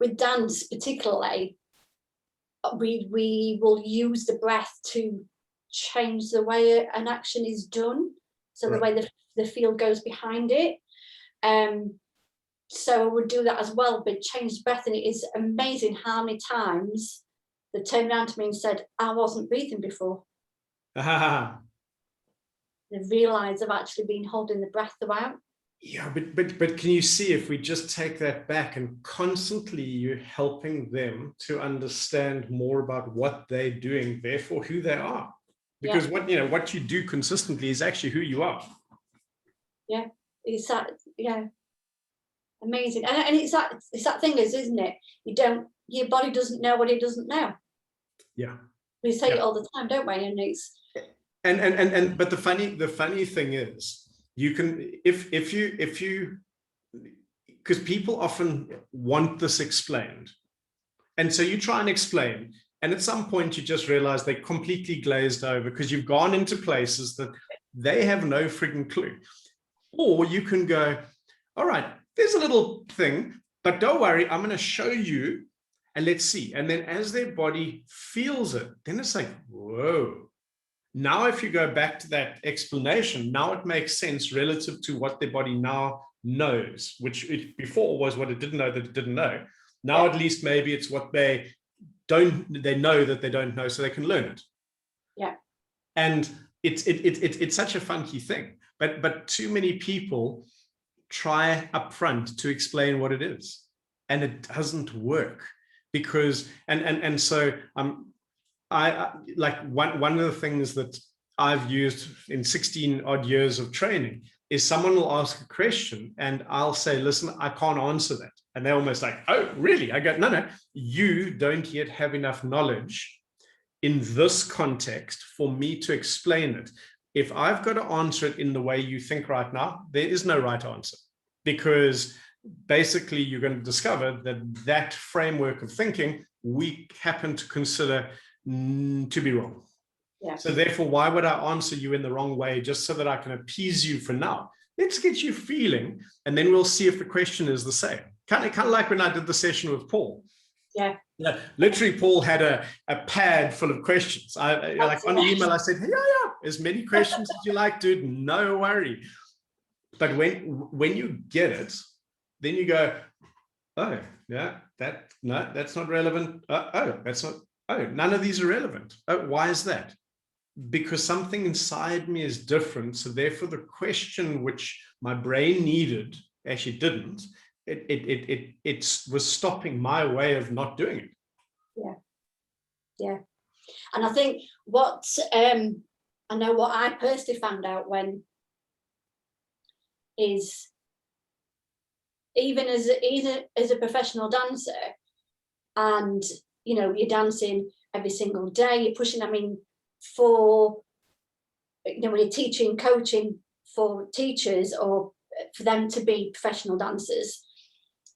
B: with dance particularly, we will use the breath to change the way an action is done, so the way the feel goes behind it. So I would do that as well, but change the breath, and it is amazing how many times they turned around to me and said, I wasn't breathing before. They realised I've actually been holding the breath throughout.
A: Yeah, but can you see, if we just take that back and constantly you're helping them to understand more about what they're doing, therefore who they are, because what you do consistently is actually who you are.
B: Yeah, it's that. Yeah, amazing. And it's that thing is, isn't it? Your body doesn't know what it doesn't know.
A: Yeah,
B: We say it all the time, don't we? And it's
A: but the funny thing is, you can, if you because people often want this explained, and so you try and explain, and at some point you just realize they're completely glazed over because you've gone into places that they have no freaking clue. Or you can go, all right, there's a little thing, but don't worry, I'm going to show you and let's see. And then as their body feels it, then it's like, whoa. Now, if you go back to that explanation, now it makes sense relative to what their body now knows, which it before was what it didn't know that it didn't know. Now, at least maybe it's what they know that they don't know, so they can learn it.
B: Yeah.
A: And it's such a funky thing. But too many people try upfront to explain what it is, and it doesn't work because so I like one of the things that I've used in 16 odd years of training is someone will ask a question and I'll say, listen, I can't answer that. And they're almost like, oh, really? I go, no, you don't yet have enough knowledge in this context for me to explain it. If I've got to answer it in the way you think right now, there is no right answer, because basically you're going to discover that framework of thinking we happen to consider to be wrong. Yeah. So therefore, why would I answer you in the wrong way just so that I can appease you for now? Let's get you feeling, and then we'll see if the question is the same. Kind of like when I did the session with Paul. Yeah. Yeah, literally, Paul had a pad full of questions. Like on the email, I said, yeah, as many questions as you like, dude, no worry. But when you get it, then you go, oh, yeah, that's not relevant. None of these are relevant. Oh, why is that? Because something inside me is different. So therefore, the question which my brain needed actually didn't. It was stopping my way of not doing it. Yeah. And I think what I know what I personally found out is even as a professional dancer, and you're dancing every single day, you're pushing. I mean, for when you're teaching, coaching for teachers or for them to be professional dancers.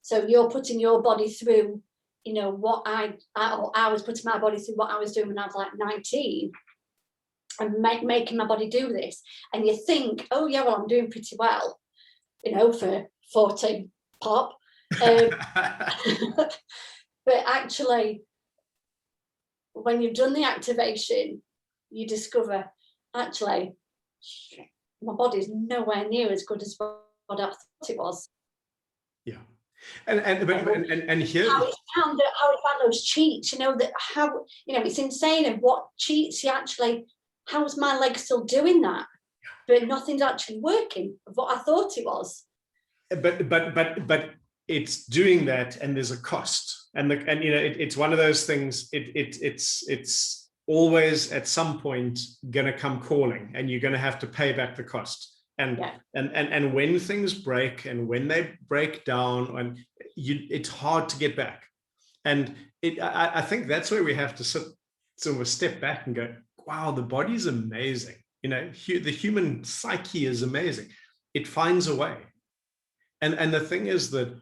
A: So you're putting your body through, what I was putting my body through what I was doing when I was like 19, and making my body do this. And you think, oh yeah, well, I'm doing pretty well, for 14 pop. But actually, when you've done the activation, you discover, actually, my body's nowhere near as good as what I thought it was. Yeah. And here how it found those cheats, it's insane of what cheats you actually. How's my leg still doing that? But nothing's actually working of what I thought it was. But it's doing that, and there's a cost, and it's one of those things. It's always at some point going to come calling, and you're going to have to pay back the cost. And when things break, and when they break down, and it's hard to get back. And I think that's where we have to sort of step back and go, wow, the body's amazing. The human psyche is amazing. It finds a way. And the thing is that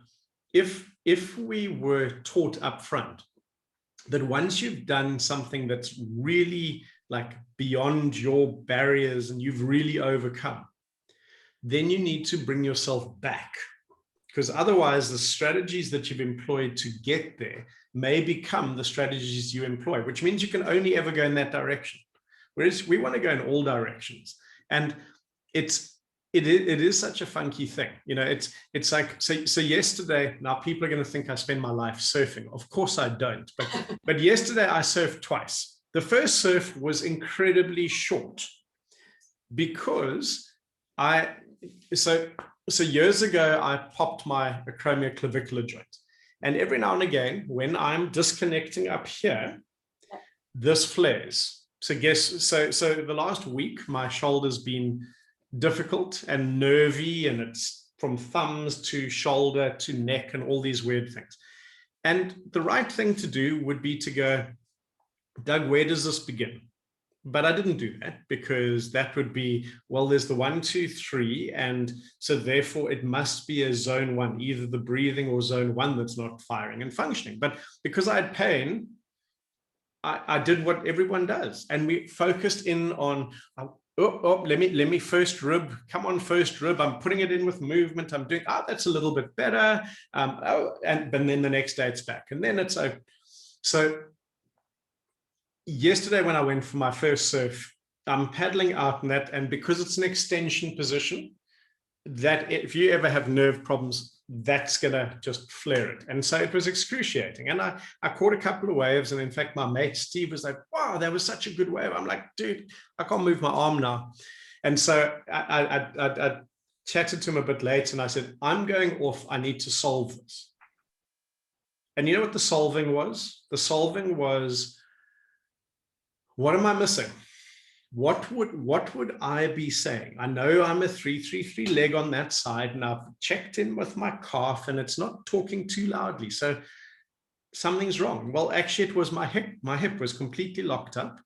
A: if we were taught up front that once you've done something that's really like beyond your barriers and you've really overcome, then you need to bring yourself back, because otherwise the strategies that you've employed to get there may become the strategies you employ, which means you can only ever go in that direction. Whereas we want to go in all directions. And it is such a funky thing. It's like, so yesterday, now people are going to think I spend my life surfing. Of course I don't. But yesterday I surfed twice. The first surf was incredibly short because So years ago, I popped my acromioclavicular joint. And every now and again, when I'm disconnecting up here, this flares. So the last week, my shoulder's been difficult and nervy, and it's from thumbs to shoulder to neck and all these weird things. And the right thing to do would be to go, Doug, where does this begin? But I didn't do that, because that would be, well, there's the 1, 2, 3. And so therefore it must be a zone 1, either the breathing or zone 1 that's not firing and functioning. But because I had pain, I did what everyone does. And we focused in on, let me first rib, come on, first rib. I'm putting it in with movement. I'm doing, that's a little bit better. But then the next day it's back. And then it's over. So yesterday when I went for my first surf, I'm paddling out in that, and because it's an extension position, that if you ever have nerve problems, that's gonna just flare it. And so it was excruciating. And I caught a couple of waves, and in fact, my mate Steve was like, wow, that was such a good wave. I'm like, dude, I can't move my arm now. And so I chatted to him a bit later, and I said, I'm going off, I need to solve this. And you know what the solving was? The solving was, what am I missing? What would I be saying? I know I'm a 3-3-3 leg on that side, and I've checked in with my calf, and it's not talking too loudly. So something's wrong. Well, actually, it was my hip. My hip was completely locked up,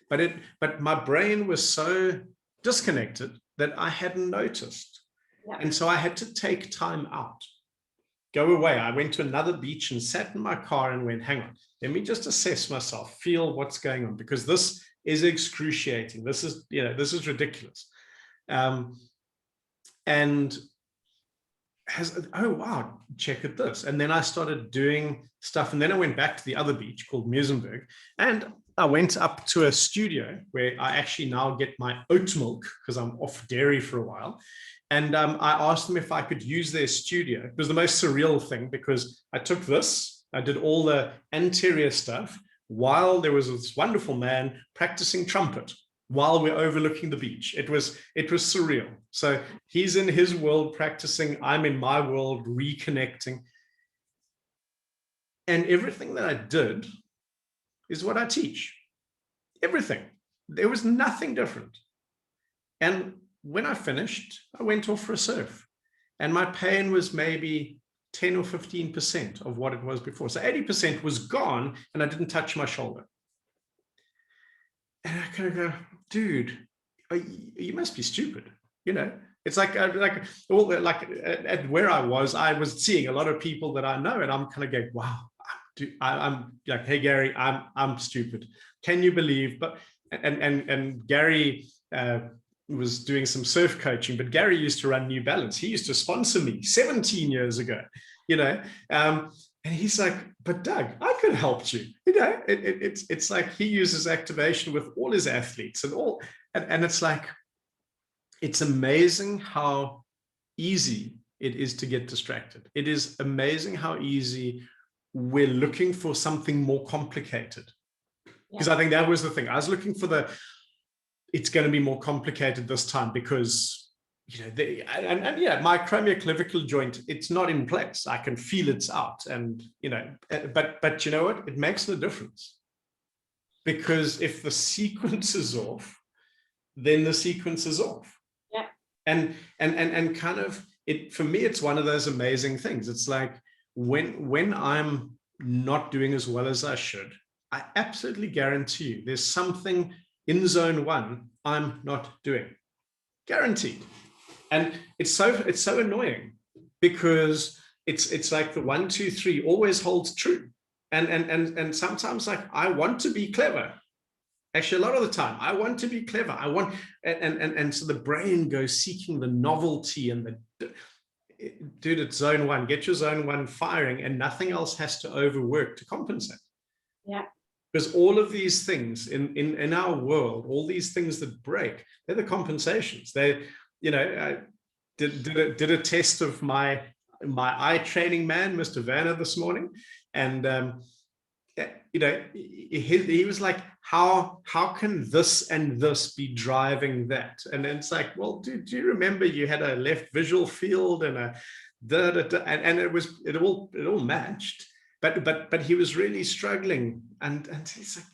A: but my brain was so disconnected that I hadn't noticed. Yeah. And so I had to take time out, go away. I went to another beach and sat in my car and went, hang on, let me just assess myself, feel what's going on, because this is excruciating. This is ridiculous. And oh, wow, check at this. And then I started doing stuff. And then I went back to the other beach called Muizenberg. And I went up to a studio where I actually now get my oat milk, because I'm off dairy for a while. And I asked them if I could use their studio. It was the most surreal thing, because I took this, I did all the anterior stuff, while there was this wonderful man practicing trumpet while we're overlooking the beach. It was surreal. So he's in his world practicing, I'm in my world reconnecting. And everything that I did is what I teach. Everything. There was nothing different. And when I finished, I went off for a surf, and my pain was maybe 10 or 15% of what it was before. So 80% was gone, and I didn't touch my shoulder. And I kind of go, dude, you must be stupid. You know, it's like at where I was seeing a lot of people that I know, and I'm kind of going, wow, I'm like, hey, Gary, I'm stupid. Can you believe? But and Gary was doing some surf coaching, but Gary used to run New Balance. He used to sponsor me 17 years ago, you know, and he's like, but Doug, I could have helped you. You know, it's like he uses activation with all his athletes and it's like, it's amazing how easy it is to get distracted. It is amazing how easy we're looking for something more complicated. Because I think that was the thing. I was looking for it's going to be more complicated this time, because, you know, my acromioclavicular joint, it's not in place. I can feel it's out, and, you know, but you know what? It makes no difference, because if the sequence is off, then the sequence is off. Yeah. And kind of for me, it's one of those amazing things. It's like when I'm not doing as well as I should, I absolutely guarantee you there's something in zone 1 I'm not doing, guaranteed. And it's so annoying, because it's like the 1, 2, 3 always holds true. And sometimes, like, I want to be clever. Actually, a lot of the time I want to be clever. I want, and so the brain goes seeking the novelty and dude, it's zone 1. Get your zone 1 firing, and nothing else has to overwork to compensate. Yeah. Because all of these things in our world, all these things that break, they're the compensations. They, you know, I did a test of my eye training man, Mr. Vanner, this morning, and you know, he was like, how can this and this be driving that? And it's like, well, do you remember you had a left visual field and a and it all matched, but he was really struggling, and he's like,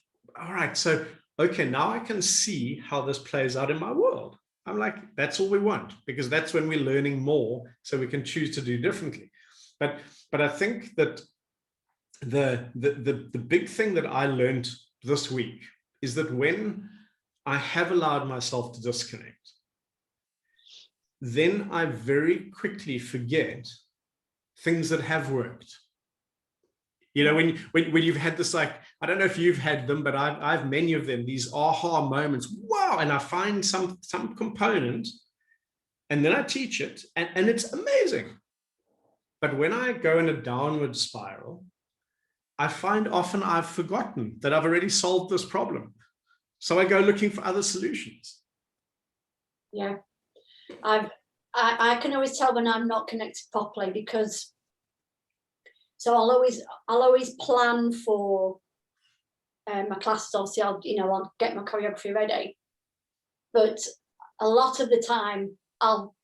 A: all right, so okay, now I can see how this plays out in my world. I'm like, that's all we want, because that's when we're learning more, so we can choose to do differently. But I think that the big thing that I learned this week is that when I have allowed myself to disconnect, then I very quickly forget things that have worked. You know, when you've had this, like, I don't know if you've had them, but I've many of them, these aha moments. Wow. And I find some component, and then I teach it, and it's amazing. But when I go in a downward spiral, I find often I've forgotten that I've already solved this problem. So I go looking for other solutions.
B: Yeah. I can always tell when I'm not connected properly, because so I'll always plan for my classes. Obviously, I'll get my choreography ready, but a lot of the time I'll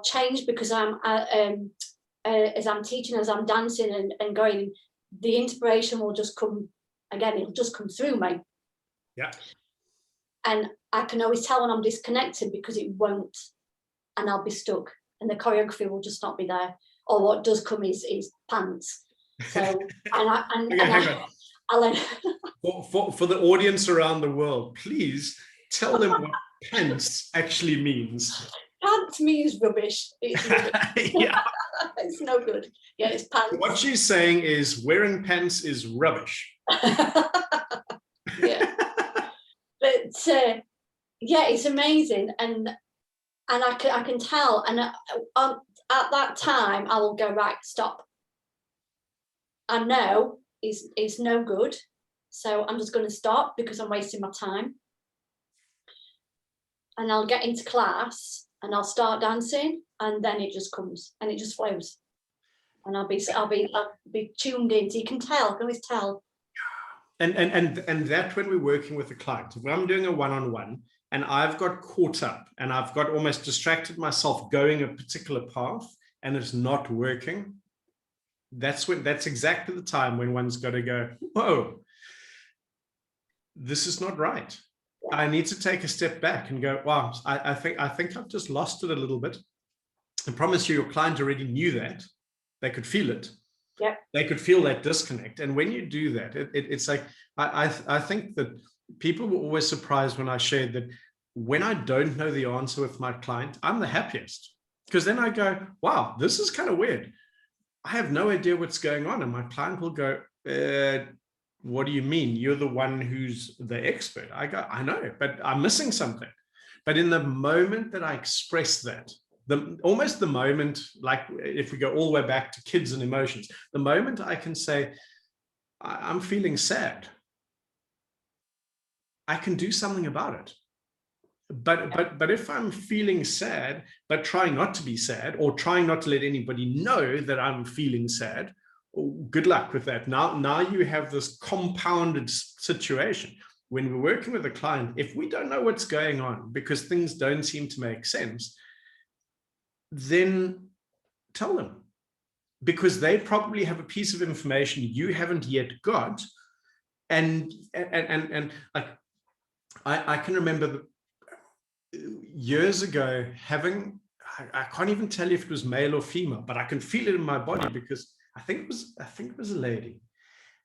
B: change, because as I'm teaching, as I'm dancing and going, the inspiration will just come again. It'll just come through me.
A: Yeah. And
B: I can always tell when I'm disconnected, because it won't, and I'll be stuck, and the choreography will just not be there. Or what does come is pants. So I'll then
A: for the audience around the world, please tell them what pants actually means.
B: Pants means rubbish. It's rubbish.
A: Yeah.
B: It's no good. Yeah, it's pants.
A: What she's saying is wearing pants is rubbish.
B: Yeah. But yeah, it's amazing, and I can tell, and at that time I will go, right, stop. I know it's no good, so I'm just going to stop, because I'm wasting my time. And I'll get into class and I'll start dancing, and then it just comes and it just flows, and I'll be tuned in. So you can tell, I can always tell.
A: And that when we're working with a client, when I'm doing a one-on-one and I've got caught up and I've got almost distracted myself going a particular path and it's not working, that's exactly the time when one's got to go, whoa, this is not right. I need to take a step back and go, wow, I think I've just lost it a little bit. I promise you, your client already knew that. They could feel it.
B: Yeah.
A: They could feel that disconnect. And when you do that, it's like, I think that people were always surprised when I shared that when I don't know the answer with my client, I'm the happiest, because then I go, wow, this is kind of weird. I have no idea what's going on. And my client will go, what do you mean? You're the one who's the expert. I go, I know, but I'm missing something. But in the moment that I express that, almost the moment, like if we go all the way back to kids and emotions, the moment I can say, I'm feeling sad, I can do something about it. But if I'm feeling sad, but trying not to be sad, or trying not to let anybody know that I'm feeling sad, good luck with that. Now you have this compounded situation. When we're working with a client, if we don't know what's going on because things don't seem to make sense, then tell them, because they probably have a piece of information you haven't yet got. And like, I can remember years ago having, I can't even tell you if it was male or female, but I can feel it in my body, because I think it was a lady,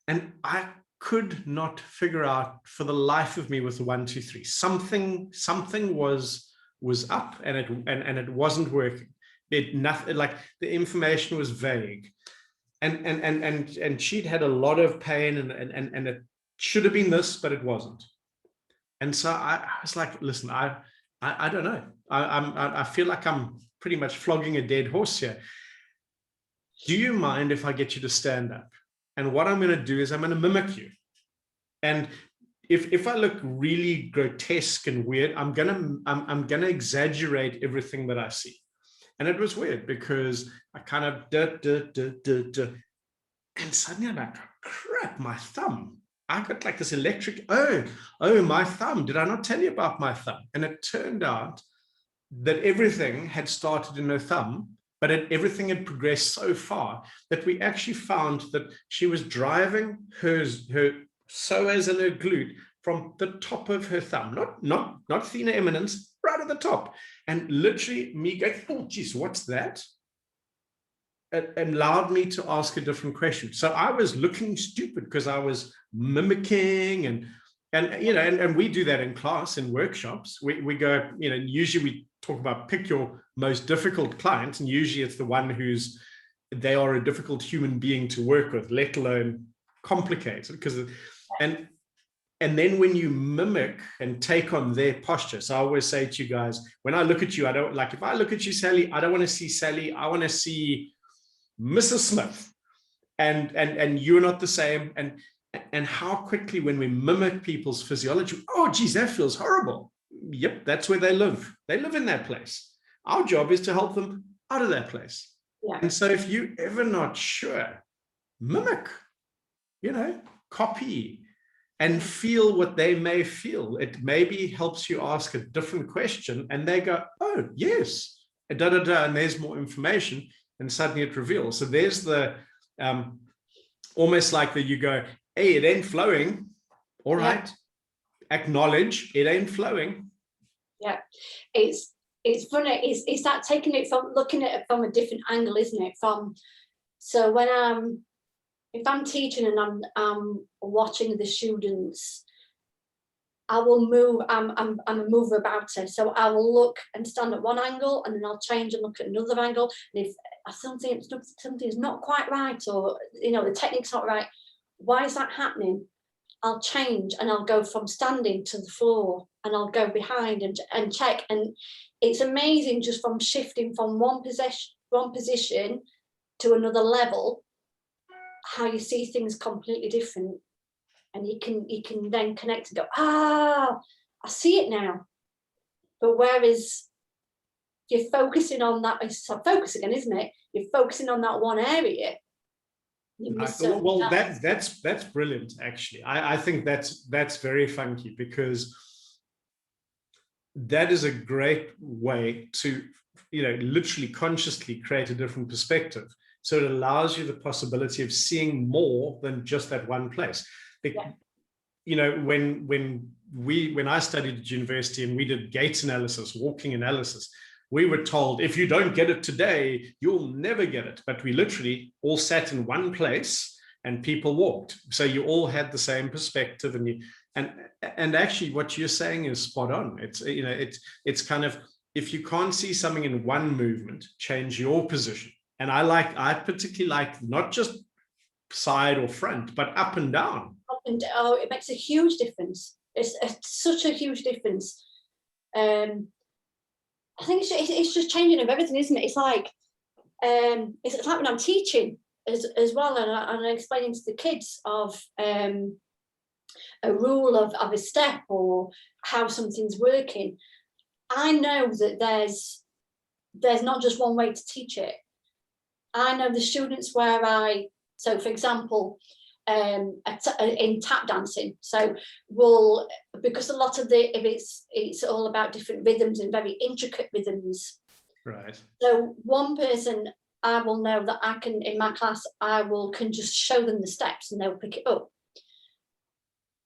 A: and I could not figure out for the life of me with the 1, 2, 3. Something was up, and it wasn't working. Nothing, like the information was vague, and she'd had a lot of pain, and it should have been this, but it wasn't. And so I was like, listen, I don't know. I feel like I'm pretty much flogging a dead horse here. Do you mind if I get you to stand up? And what I'm going to do is I'm going to mimic you. And if I look really grotesque and weird, I'm gonna exaggerate everything that I see. And it was weird, because I kind of and suddenly I'm like, crap, my thumb. I got like this electric, oh, my thumb. Did I not tell you about my thumb? And it turned out that everything had started in her thumb, but everything had progressed so far that we actually found that she was driving her psoas and her glute from the top of her thumb, not thenar eminence, right at the top. And literally me going, oh, geez, what's that? It allowed me to ask a different question. So I was looking stupid because I was mimicking and we do that in class, in workshops. We go, usually we talk about pick your most difficult client, and usually it's the one they are a difficult human being to work with, let alone complicated. And then when you mimic and take on their posture, so I always say to you guys, when I look at you, I don't like, if I look at you, Sally, I don't want to see Sally, I want to see Mrs. Smith, and you're not the same, and how quickly when we mimic people's physiology, oh geez, that feels horrible. Yep, that's where they live in that place. Our job is to help them out of that place.
B: Yeah.
A: And so if you're ever not sure, mimic, copy and feel what they may feel. It maybe helps you ask a different question and they go, oh yes, and there's more information. And suddenly it reveals. So there's the almost like that you go, hey, it ain't flowing. All right. Acknowledge it ain't flowing.
B: Yeah. It's funny. It's that taking it from looking at it from a different angle, isn't it? So when if I'm teaching and I'm watching the students, I will move. I'm a mover about it. So I will look and stand at one angle, and then I'll change and look at another angle. And if something's not quite right, or the technique's not right, why is that happening? I'll change and I'll go from standing to the floor, and I'll go behind and check. And it's amazing just from shifting from one position to another level, how you see things completely different. And you can then connect and go, I see it now. But whereas you're focusing on that, it's focus again, isn't it? You're focusing on that one area.
A: Well, that's brilliant, actually. I think that's very funky, because that is a great way to, literally consciously create a different perspective. So it allows you the possibility of seeing more than just that one place. When I studied at university and we did gait analysis, walking analysis, we were told, if you don't get it today, you'll never get it. But we literally all sat in one place and people walked. So you all had the same perspective, and actually what you're saying is spot on. It's kind of, if you can't see something in one movement, change your position. And I particularly like not just side or front, but up and down.
B: It makes a huge difference. It's such a huge difference. I think it's just changing of everything, isn't it? It's like when I'm teaching as well, and I'm explaining to the kids of a rule of a step or how something's working. I know that there's not just one way to teach it. I know the students so for example, in tap dancing, so because a lot of it's all about different rhythms and very intricate rhythms,
A: right?
B: So one person, I will know that I can, in my class, can just show them the steps and they'll pick it up.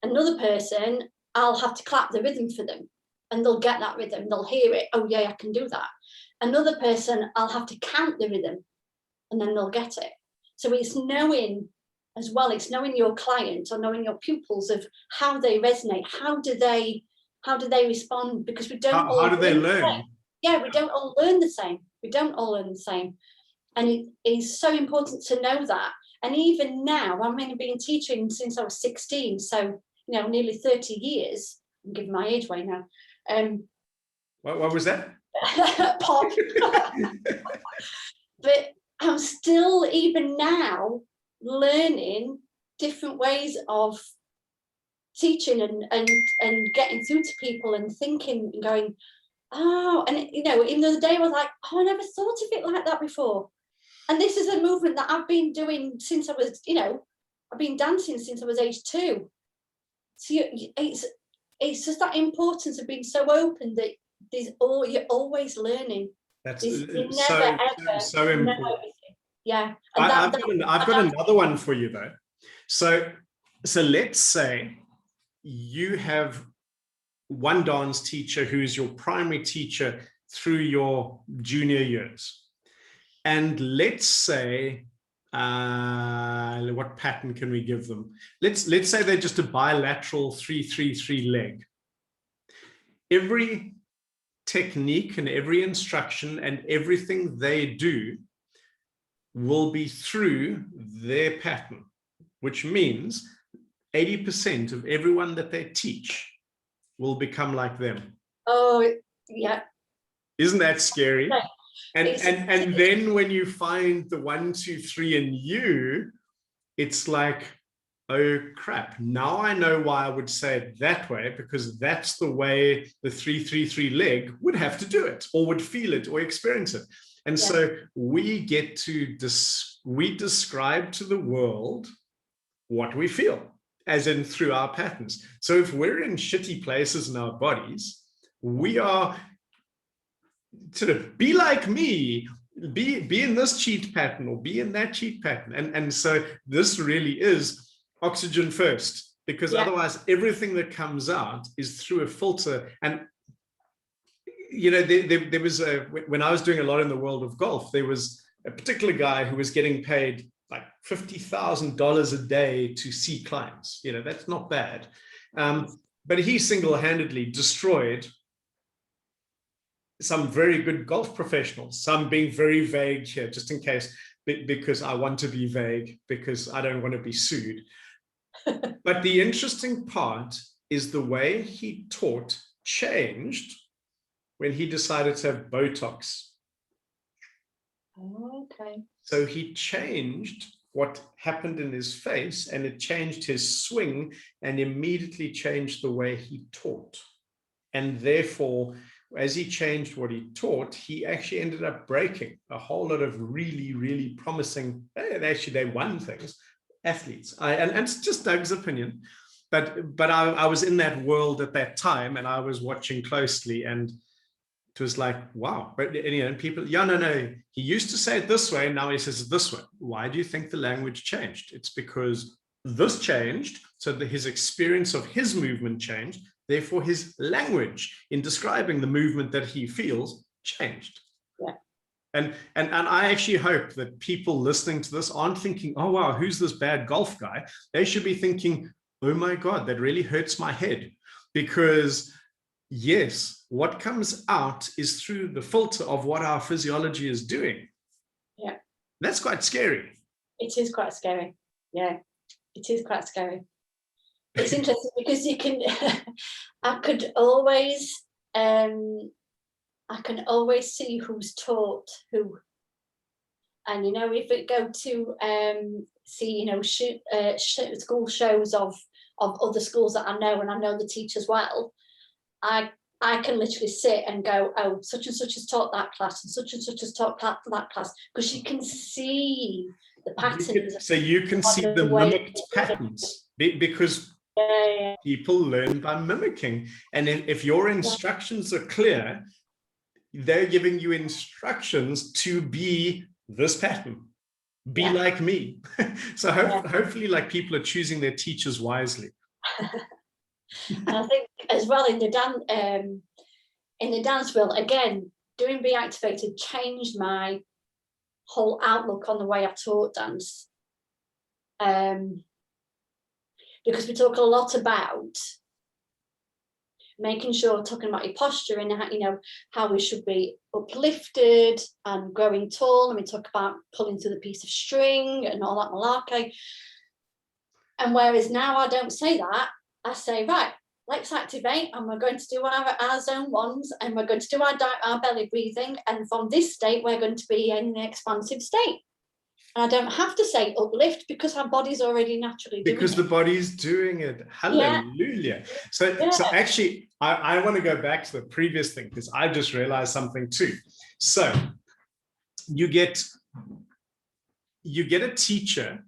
B: Another person, I'll have to clap the rhythm for them and they'll get that rhythm, they'll hear it, oh yeah, I can do that. Another person, I'll have to count the rhythm and then they'll get it. So it's knowing as well, it's knowing your client or knowing your pupils of how they resonate, how do they respond, because we don't
A: how do they learn?
B: Yeah, we don't all learn the same. And it is so important to know that. And even now, I've been teaching since I was 16, so nearly 30 years. I'm giving my age away now.
A: What was that?
B: Pop. But I'm still, even now, learning different ways of teaching and getting through to people and thinking and going, oh, and in the other day I was like, oh, I never thought of it like that before. And this is a movement that I've been doing since I was, I've been dancing since I was age 2. So it's just that importance of being so open that you're always learning.
A: That's
B: You're
A: so
B: never ever
A: so important.
B: Yeah.
A: I've got another one for you though. So let's say you have one dance teacher who's your primary teacher through your junior years. And let's say, what pattern can we give them? Let's say they're just a bilateral 3-3-3 leg. Every technique and every instruction and everything they do will be through their pattern, which means 80% of everyone that they teach will become like them.
B: Oh, yeah.
A: Isn't that scary?
B: Right.
A: And then when you find the 1, 2, 3 in you, it's like, oh crap, now I know why I would say it that way, because that's the way the 3-3-3 leg would have to do it, or would feel it, or experience it. And
B: yeah.
A: so we get to we describe to the world what we feel, as in through our patterns. So if we're in shitty places in our bodies, we are sort of, be like me, be in this cheat pattern or be in that cheat pattern. And so this really is oxygen first, because
B: yeah.
A: otherwise everything that comes out is through a filter. And you know, there was when I was doing a lot in the world of golf, there was a particular guy who was getting paid like $50,000 a day to see clients. You know, that's not bad. But he single-handedly destroyed some very good golf professionals. So I'm being very vague here, just in case, because I want to be vague, because I don't want to be sued. But the interesting part is the way he taught changed when he decided to have Botox.
B: Okay.
A: So he changed what happened in his face, and it changed his swing and immediately changed the way he taught. And therefore, as he changed what he taught, he actually ended up breaking a whole lot of really, really promising, and actually they won things, athletes. And it's just Doug's opinion. But I was in that world at that time, and I was watching closely, and it was like, wow. But you know, people, yeah, no, he used to say it this way, now he says it this way. Why do you think the language changed? It's because this changed, so that his experience of his movement changed, therefore his language in describing the movement that he feels changed.
B: Yeah.
A: And I actually hope that people listening to this aren't thinking, oh wow, who's this bad golf guy? They should be thinking, oh my God, that really hurts my head. Because yes, what comes out is through the filter of what our physiology is doing.
B: Yeah.
A: That's quite scary.
B: It is quite scary. Yeah, it is quite scary. It's interesting because you can, I can always see who's taught who. And, you know, if it go to see, you know, school shows of other schools that I know, and I know the teachers well, I can literally sit and go, oh, such and such has taught that class, and such has taught that class, because you can see the patterns.
A: So you can see the mimicked patterns, because people learn by mimicking. And if your instructions are clear, they're giving you instructions to be this pattern, be like me. So hopefully, like, people are choosing their teachers wisely.
B: And I think as well in the dance world, again, doing BeActivated changed my whole outlook on the way I taught dance. Because we talk a lot about making sure, talking about your posture and how, you know, how we should be uplifted and growing tall, and we talk about pulling through the piece of string and all that malarkey. And whereas now I don't say that, I say, right, let's activate, and we're going to do our zone ones, and we're going to do our belly breathing, and from this state we're going to be in an expansive state. And I don't have to say uplift, because our body's already naturally doing it.
A: Because the body's doing it. Hallelujah. So actually, I want to go back to the previous thing, because I just realized something too. So you get a teacher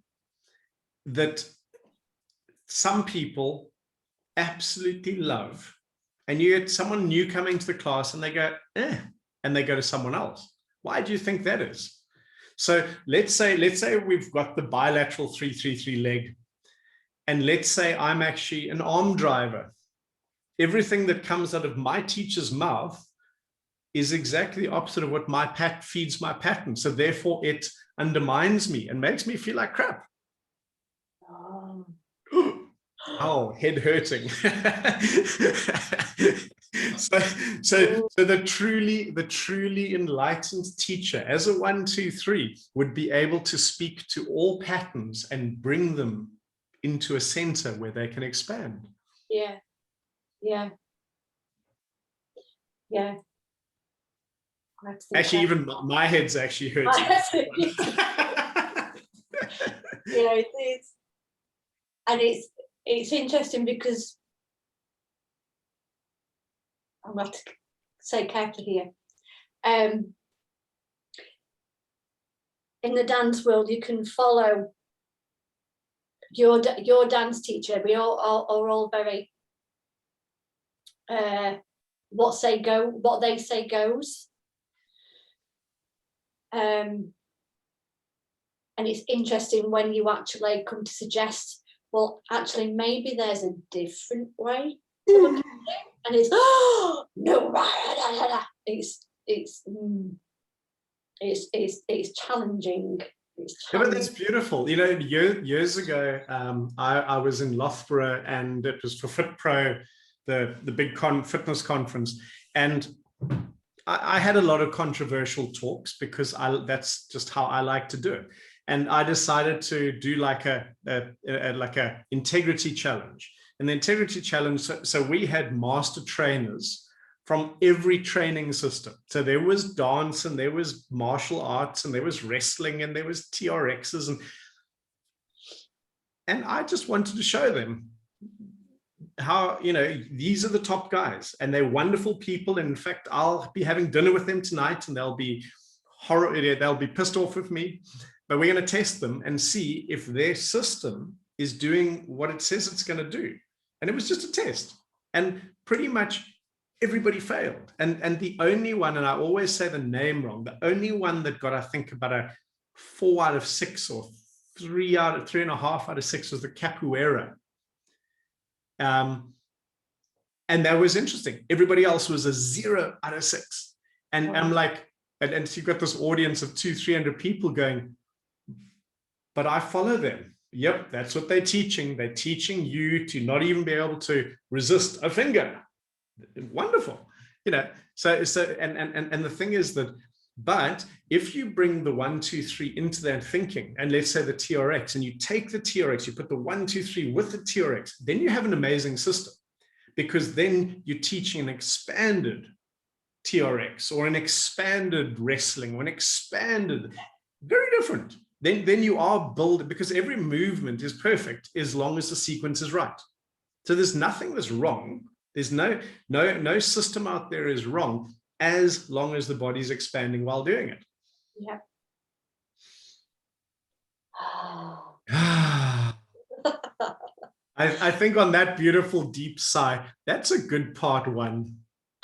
A: that some people absolutely love, and you get someone new coming to the class and they go, eh, and they go to someone else. Why do you think that is? So let's say we've got the bilateral 3-3-3 leg, and let's say I'm actually an arm driver. Everything that comes out of my teacher's mouth is exactly the opposite of what my pat feeds my pattern. So therefore it undermines me and makes me feel like crap.
B: Oh.
A: Oh, head hurting. so the truly enlightened teacher, as a 1, 2, 3, would be able to speak to all patterns and bring them into a center where they can expand.
B: Yeah. Yeah. Yeah.
A: Actually, even my head's actually hurting.
B: Yeah, it is. And it's interesting because I'm going to say carefully here. In the dance world, you can follow your dance teacher. We all are all very what they say goes. And it's interesting when you actually come to suggest, well, actually, maybe there's a different way to look at it. And it's, oh, no, it's challenging.
A: Yeah, but that's beautiful. You know, years ago, I was in Loughborough, and it was for FitPro, the big fitness conference, and I had a lot of controversial talks because that's just how I like to do it. And I decided to do like a integrity challenge. And the integrity challenge, so we had master trainers from every training system. So there was dance, and there was martial arts, and there was wrestling, and there was TRXs, and I just wanted to show them how, you know, these are the top guys, and they're wonderful people. And in fact, I'll be having dinner with them tonight, and they'll be pissed off with me, but we're going to test them and see if their system is doing what it says it's going to do. And it was just a test, and pretty much everybody failed. And the only one, and I always say the name wrong, the only one that got, I think, about a 4 out of 6 or 3.5 out of 6 was the capoeira. And that was interesting. Everybody else was a 0 out of 6. And wow. I'm like, and so you've got this audience of 200-300 people going, but I follow them. Yep, that's what they're teaching. They're teaching you to not even be able to resist a finger. Wonderful. You know, so and the thing is that, but if you bring the 1, 2, 3 into that thinking, and let's say the TRX, and you take the TRX, you put the 1, 2, 3 with the TRX, then you have an amazing system, because then you're teaching an expanded TRX or an expanded wrestling or an expanded, very different. Then you are building, because every movement is perfect as long as the sequence is right. So there's nothing that's wrong. There's no system out there is wrong, as long as the body's expanding while doing it.
B: Yeah.
A: I think on that beautiful deep sigh, that's a good part 1.